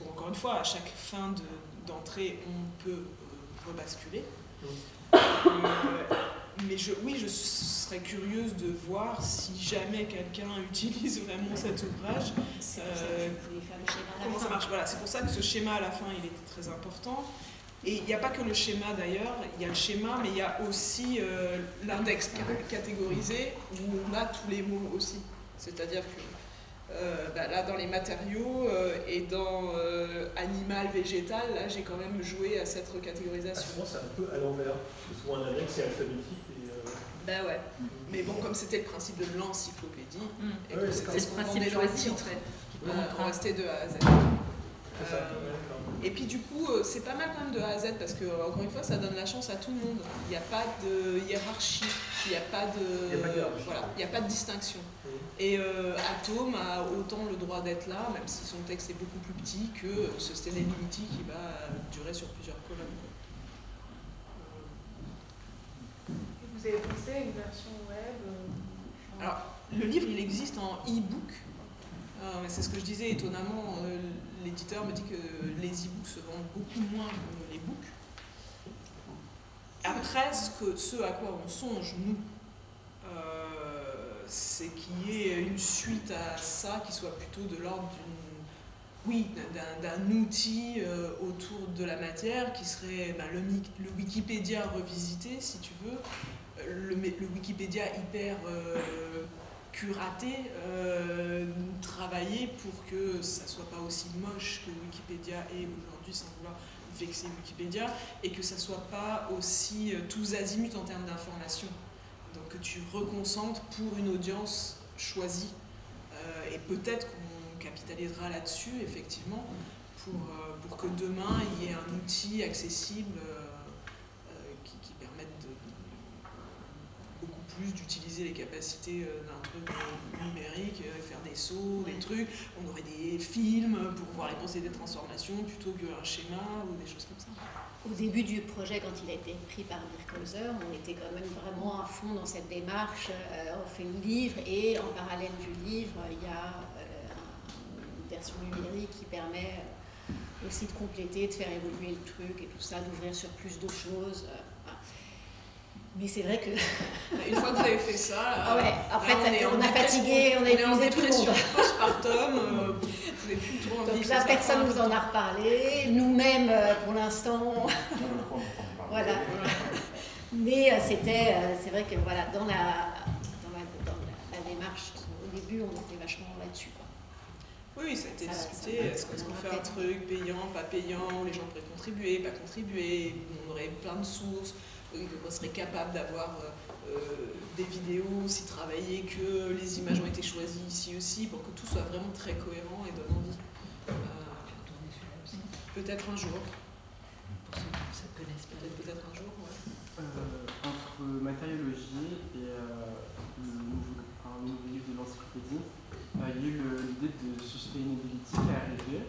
Encore une fois, à chaque fin d'entrée, on peut rebasculer. Mais je serais curieuse de voir si jamais quelqu'un utilise vraiment cet ouvrage, comment ça marche. Voilà, c'est pour ça que ce schéma à la fin, il était très important. Et il n'y a pas que le schéma d'ailleurs, il y a le schéma, mais il y a aussi l'index catégorisé où on a tous les mots aussi. C'est-à-dire que là, dans les matériaux et dans animal, végétal, là, j'ai quand même joué à cette recatégorisation. Souvent, c'est un peu à l'envers. Souvent, un index, c'est alphabétique. Ouais. Mais bon, comme c'était le principe de l'encyclopédie, et que c'était ce qu'on principe entendait dans le choisi, en titre, fait. on restait de A à Z. Et puis du coup, c'est pas mal quand même de A à Z, parce que, encore une fois, ça donne la chance à tout le monde. Il n'y a pas de hiérarchie, il n'y a pas de distinction. Et Atome a autant le droit d'être là, même si son texte est beaucoup plus petit que Sustainability qui va durer sur plusieurs colonnes. vous avez pensé à une version web Alors, le livre, il existe en e-book. C'est ce que je disais, étonnamment, l'éditeur me dit que les e-books se vendent beaucoup moins que les books. Après, ce à quoi on songe, nous, c'est qu'il y ait une suite à ça qui soit plutôt de l'ordre d'un outil autour de la matière qui serait le Wikipédia revisité, si tu veux, le Wikipédia hyper curaté, travaillé pour que ça ne soit pas aussi moche que Wikipédia est aujourd'hui, sans vouloir vexer Wikipédia, et que ça ne soit pas aussi tous azimuts en termes d'information. Donc que tu reconcentres pour une audience choisie. Et peut-être qu'on capitalisera là-dessus, effectivement, pour que demain, il y ait un outil accessible qui permette beaucoup plus d'utiliser les capacités d'un truc numérique, faire des sauts, des trucs. On aurait des films pour voir les procédés de transformation plutôt qu'un schéma ou des choses comme ça. Au début du projet, quand il a été pris par Birkhäuser, on était quand même vraiment à fond dans cette démarche. On fait le livre et en parallèle du livre, il y a une version numérique qui permet aussi de compléter, de faire évoluer le truc et tout ça, d'ouvrir sur plus de choses. Mais c'est vrai que... Une fois que vous avez fait ça, en fait, on a fatigué, on a épuisé tout le monde. Postpartum, vous n'avez plus trop envie. Donc là, personne nous en a reparlé. Nous-mêmes, pour l'instant... voilà. Mais c'est vrai que voilà, dans la démarche, au début, on était vachement là-dessus. Oui, ça a été discuté. Est-ce qu'on fait un truc payant, pas payant, les gens pourraient contribuer, pas contribuer, on aurait plein de sources. On serait capable d'avoir des vidéos aussi travaillées, que les images ont été choisies ici aussi, pour que tout soit vraiment très cohérent et donne envie. Peut-être un jour. Peut-être un jour, ouais. Entre matériologie et le nouveau livre de l'encyclopédie, il y a eu l'idée de sustainability qui est arrivée.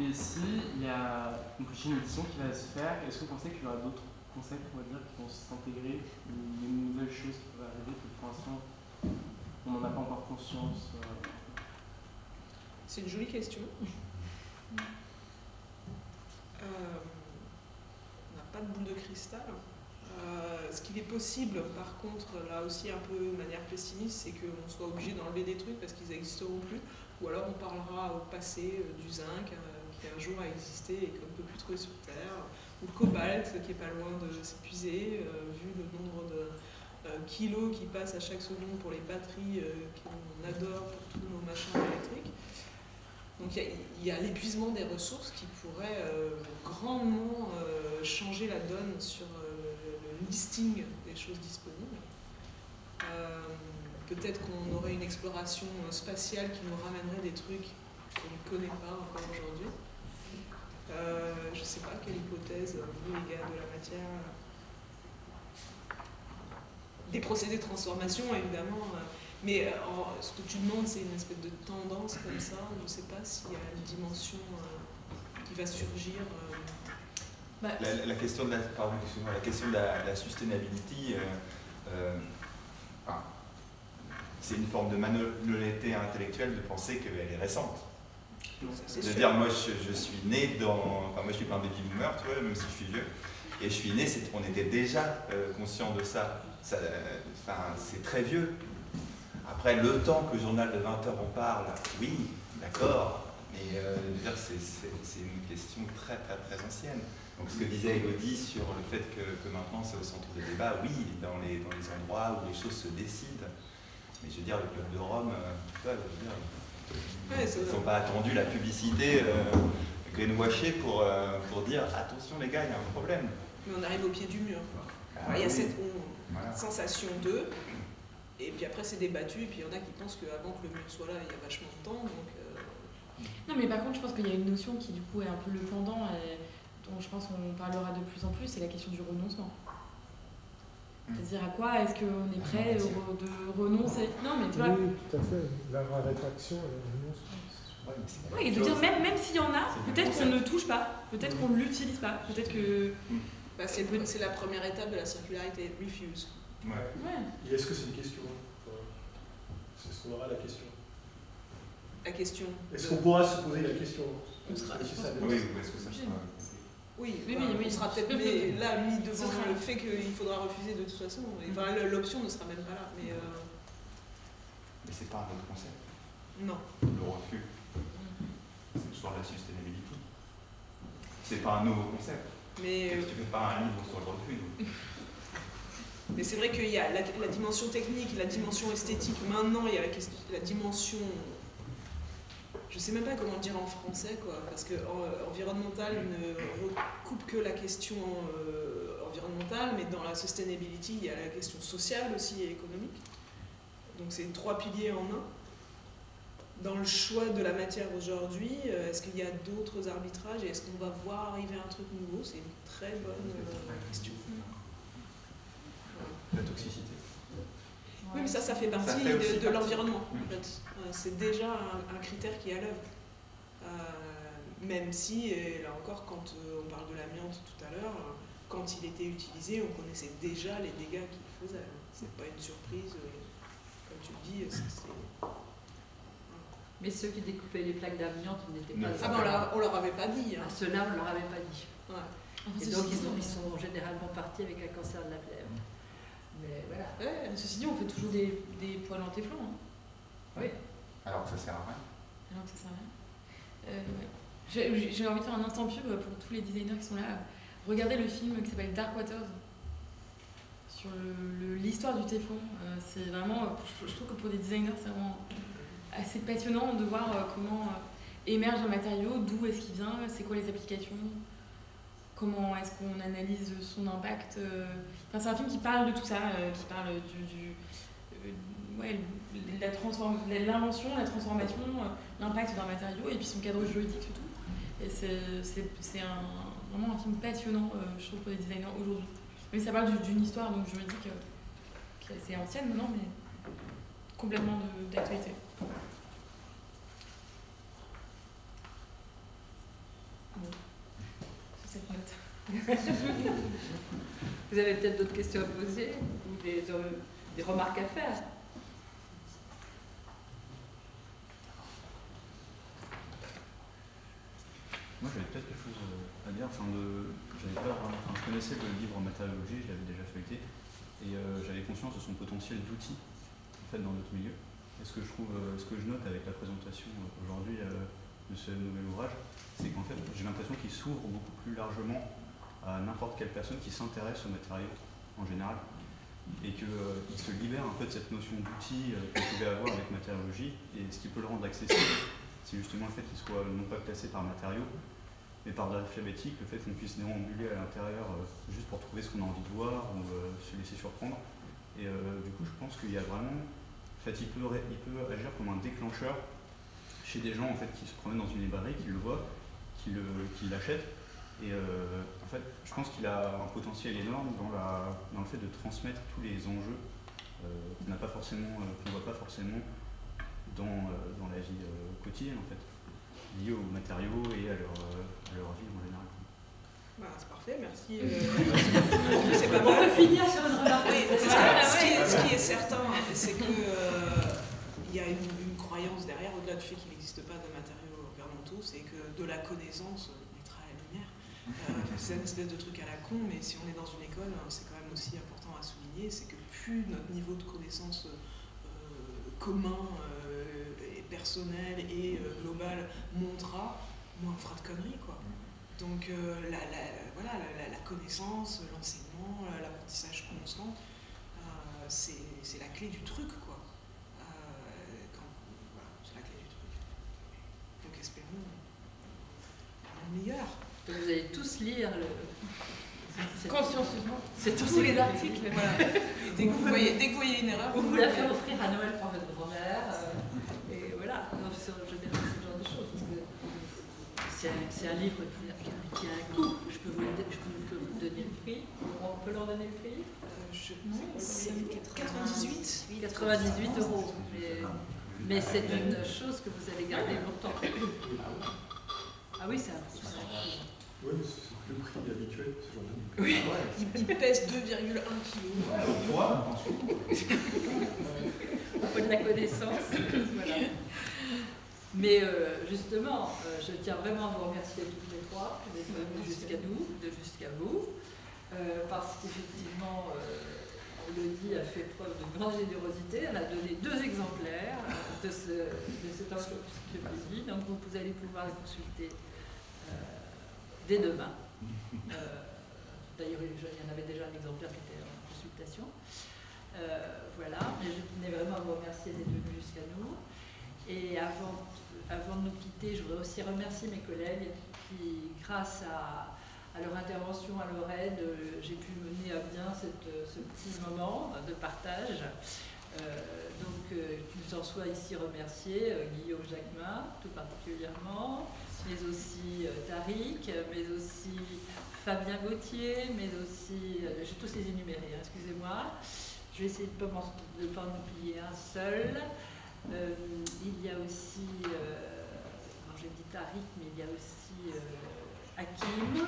Et s'il y a une prochaine édition qui va se faire, est-ce que vous pensez qu'il y aura d'autres concepts, on va dire, qui vont s'intégrer, des nouvelles choses qui peuvent arriver, que pour l'instant on n'en a pas encore conscience? C'est une jolie question. On n'a pas de boule de cristal. Ce qu'il est possible, par contre, là aussi un peu de manière pessimiste, c'est qu'on soit obligé d'enlever des trucs parce qu'ils n'existeront plus, ou alors on parlera au passé du zinc qui un jour a existé et qu'on ne peut plus trouver sur Terre, ou le cobalt qui est pas loin de s'épuiser, vu le nombre de kilos qui passent à chaque seconde pour les batteries qu'on adore pour tous nos machins électriques. Donc il y a l'épuisement des ressources qui pourrait grandement changer la donne sur le listing des choses disponibles. Peut-être qu'on aurait une exploration spatiale qui nous ramènerait des trucs qu'on ne connaît pas encore aujourd'hui. Je ne sais pas quelle hypothèse, vous les gars de la matière. Des procédés de transformation, évidemment. Mais ce que tu demandes, c'est une espèce de tendance comme ça. Je ne sais pas s'il y a une dimension qui va surgir. La question de la sustainability, c'est une forme de malhonnêteté intellectuelle de penser qu'elle est récente. C'est-à-dire, moi je suis né dans... Enfin, moi je suis pas un baby boomer, tu vois, même si je suis vieux. Et je suis né, on était déjà conscient de ça. C'est très vieux. Après, le temps que le journal de 20h en parle, oui, d'accord. Mais c'est une question très très très ancienne. Donc ce que disait Elodie sur le fait que maintenant c'est au centre des débats, oui, dans les endroits où les choses se décident. Mais je veux dire, le Club de Rome, ils n'ont pas attendu la publicité greenwashée pour dire attention les gars, il y a un problème. Mais on arrive au pied du mur. Il y a cette sensation d'eux, et puis après c'est débattu, et puis il y en a qui pensent qu'avant que le mur soit là, il y a vachement de temps. Donc, Non, mais par contre, je pense qu'il y a une notion qui du coup est un peu le pendant, et dont je pense qu'on parlera de plus en plus, c'est la question du renoncement. C'est-à-dire à quoi est-ce qu'on est prêt de renoncer? Non, mais tu vois. Oui, tout à fait. La raréfaction et le renoncement. Oui, et de dire même s'il y en a, peut-être qu'on ne touche pas, peut-être qu'on ne l'utilise pas, peut-être que... c'est la première étape de la circularité, refuse. Et est-ce que c'est une question? Est-ce qu'on aura la question? La question. Est-ce qu'on pourra se poser la question? On sera, oui, ou est-ce que ça sera... Oui, on sera peut-être là mis devant le fait qu'il faudra refuser de toute façon. Enfin, l'option ne sera même pas là. Mais c'est pas un autre concept. Non. Le refus. C'est le soir de la sustainability. C'est pas un nouveau concept. Mais tu fais pas un livre sur le refus. Donc. Mais c'est vrai qu'il y a la dimension technique, la dimension esthétique. Maintenant, il y a la dimension... Je sais même pas comment dire en français, quoi, parce que environnemental ne recoupe que la question environnementale, mais dans la sustainability, il y a la question sociale aussi et économique. Donc c'est 3 piliers en un. Dans le choix de la matière aujourd'hui, est-ce qu'il y a d'autres arbitrages et est-ce qu'on va voir arriver un truc nouveau? C'est une très bonne question. La toxicité. Oui, mais ça fait partie de l'environnement. En fait. C'est déjà un critère qui est à l'œuvre. Même si, et là encore, quand on parle de l'amiante tout à l'heure, quand il était utilisé, on connaissait déjà les dégâts qu'il faisait. C'est pas une surprise, comme tu le dis. Mais ceux qui découpaient les plaques d'amiante n'étaient pas... Ah ben on leur avait pas dit. Hein. Ceux-là, on leur avait pas dit. Ouais. Et donc ils sont généralement partis avec un cancer de la plèvre. Mais voilà. Ouais, ceci dit, on fait toujours des poils en téflon. Hein. Oui. Alors que ça sert à rien. Alors que ça sert à rien. Ouais. J'ai envie de faire un instant pub pour tous les designers qui sont là. Regardez le film qui s'appelle Dark Waters sur l'histoire du téflon. C'est vraiment, je trouve que pour des designers, c'est vraiment assez passionnant de voir comment émerge un matériau, d'où est-ce qu'il vient, c'est quoi les applications, comment est-ce qu'on analyse son impact. Enfin, c'est un film qui parle de tout ça, qui parle de l'invention, la transformation, l'impact d'un matériau et puis son cadre juridique surtout. Et c'est vraiment un film passionnant, je trouve, pour les designers aujourd'hui. Mais ça parle d'une histoire donc, juridique qui est assez ancienne maintenant, mais complètement d'actualité. Bon. Sur cette note. Vous avez peut-être d'autres questions à poser ou des remarques à faire? Moi j'avais peut-être quelque chose à dire, je connaissais le livre Matériologie, je l'avais déjà feuilleté, et j'avais conscience de son potentiel d'outil en fait, dans notre milieu. Et ce que je note avec la présentation aujourd'hui de ce nouvel ouvrage, c'est qu'en fait j'ai l'impression qu'il s'ouvre beaucoup plus largement à n'importe quelle personne qui s'intéresse aux matériaux en général, et qu'il se libère un peu de cette notion d'outil qu'on pouvait avoir avec Matériologie, et ce qui peut le rendre accessible, c'est justement le fait qu'il soit non pas classé par matériaux, mais par alphabétique, le fait qu'on puisse déambuler à l'intérieur juste pour trouver ce qu'on a envie de voir ou se laisser surprendre. Et du coup, je pense qu'il y a vraiment... En fait, il peut agir comme un déclencheur chez des gens en fait, qui se promènent dans une librairie, qui le voient, qui l'achètent. Et en fait, je pense qu'il a un potentiel énorme dans le fait de transmettre tous les enjeux qu'on ne voit pas forcément dans la vie quotidienne en fait, liés aux matériaux et à leur vie en général. Bah, c'est parfait, merci. C'est pas mal. On peut finir sur une remarque. Ce qui est certain, c'est qu'il y a une croyance derrière, au-delà du fait qu'il n'existe pas de matériaux environnementaux, c'est que de la connaissance naîtra la lumière. C'est une espèce de truc à la con, mais si on est dans une école, c'est quand même aussi important à souligner, c'est que plus notre niveau de connaissance commun, personnel et global montera, moins on fera de conneries, quoi. Donc la connaissance, l'enseignement, l'apprentissage constant, c'est la clé du truc, quoi. C'est la clé du truc. Donc espérons le meilleur. Donc vous allez tous lire consciencieusement. C'est tous les articles. Voilà. Dès que vous voyez une erreur, vous la faites offrir à Noël par votre grand-mère. Et voilà, je dirais ce genre de choses. Parce que c'est un livre qui a un coût. Je peux vous donner le prix. On peut leur donner le prix? C'est 98 €. Mais c'est une chose que vous allez garder longtemps. Ah oui, c'est un prix. Oui, c'est le prix habituel de ce genre de livre. Oui, il pèse 2,1 kg. Poids, un peu de la connaissance. Voilà. Mais justement, je tiens vraiment à vous remercier toutes les trois d'être venus jusqu'à nous, jusqu'à vous, parce qu'effectivement, Elodie a fait preuve de grande générosité. Elle a donné 2 exemplaires de cette encyclopédie, donc vous allez pouvoir les consulter dès demain. D'ailleurs, il y en avait déjà un exemplaire qui était en consultation. Voilà, mais je tenais vraiment à vous remercier d'être venus jusqu'à nous. Et avant de nous quitter, je voudrais aussi remercier mes collègues qui, grâce à leur intervention, à leur aide, j'ai pu mener à bien ce petit moment de partage. Donc, qu'ils en soient ici remerciés, Guillaume Jacquemin, tout particulièrement, mais aussi Tariq, mais aussi Fabien Gauthier, mais aussi, je vais tous les énumérer, excusez-moi, je vais essayer de ne pas en oublier un seul. Il y a aussi, j'ai dit Tariq, mais il y a aussi Hakim,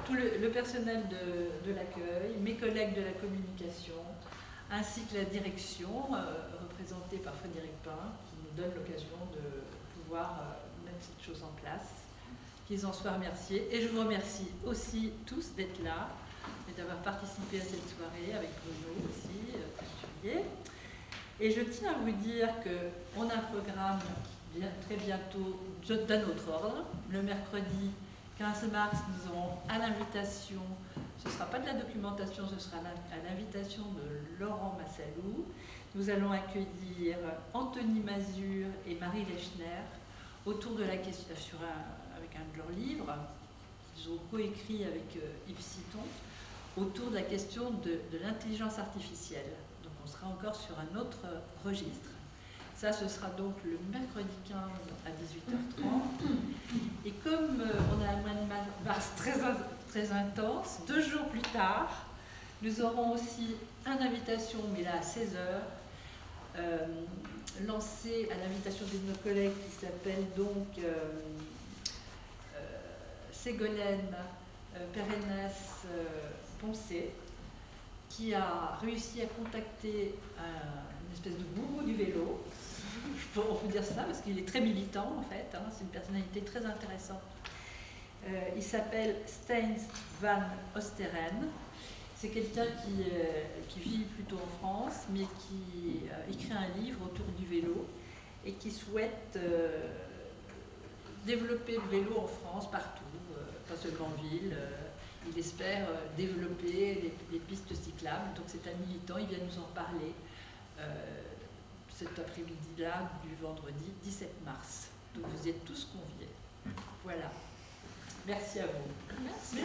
tout le personnel de l'accueil, mes collègues de la communication, ainsi que la direction, représentée par Frédéric Pain, qui nous donne l'occasion de pouvoir mettre cette chose en place. Qu'ils en soient remerciés. Et je vous remercie aussi tous d'être là et d'avoir participé à cette soirée avec Bruno aussi, particulier. Et je tiens à vous dire qu'on a un programme très bientôt d'un autre ordre. Le mercredi 15 mars, nous aurons à l'invitation, ce ne sera pas de la documentation, ce sera à l'invitation de Laurent Massalou. Nous allons accueillir Anthony Mazur et Marie Lechner autour de la question, avec un de leurs livres, qu'ils ont coécrit avec Yves Citon, autour de la question de l'intelligence artificielle. Donc on sera encore sur un autre registre. Ça, ce sera donc le mercredi 15 à 18h30. Et comme on a un mois de mars très intense, 2 jours plus tard, nous aurons aussi une invitation, mais là à 16h, lancée à l'invitation de nos collègues qui s'appelle donc Ségolène Perennes-Poncé, qui a réussi à contacter une espèce de gourou du vélo. On peut dire ça parce qu'il est très militant en fait, hein, c'est une personnalité très intéressante. Il s'appelle Steins van Osteren. C'est quelqu'un qui vit plutôt en France, mais qui écrit un livre autour du vélo et qui souhaite développer le vélo en France partout, pas seulement en ville. Il espère développer les pistes cyclables. Donc c'est un militant, il vient nous en parler cet après-midi-là du vendredi 17 mars. Donc vous êtes tous conviés. Voilà. Merci à vous. Merci.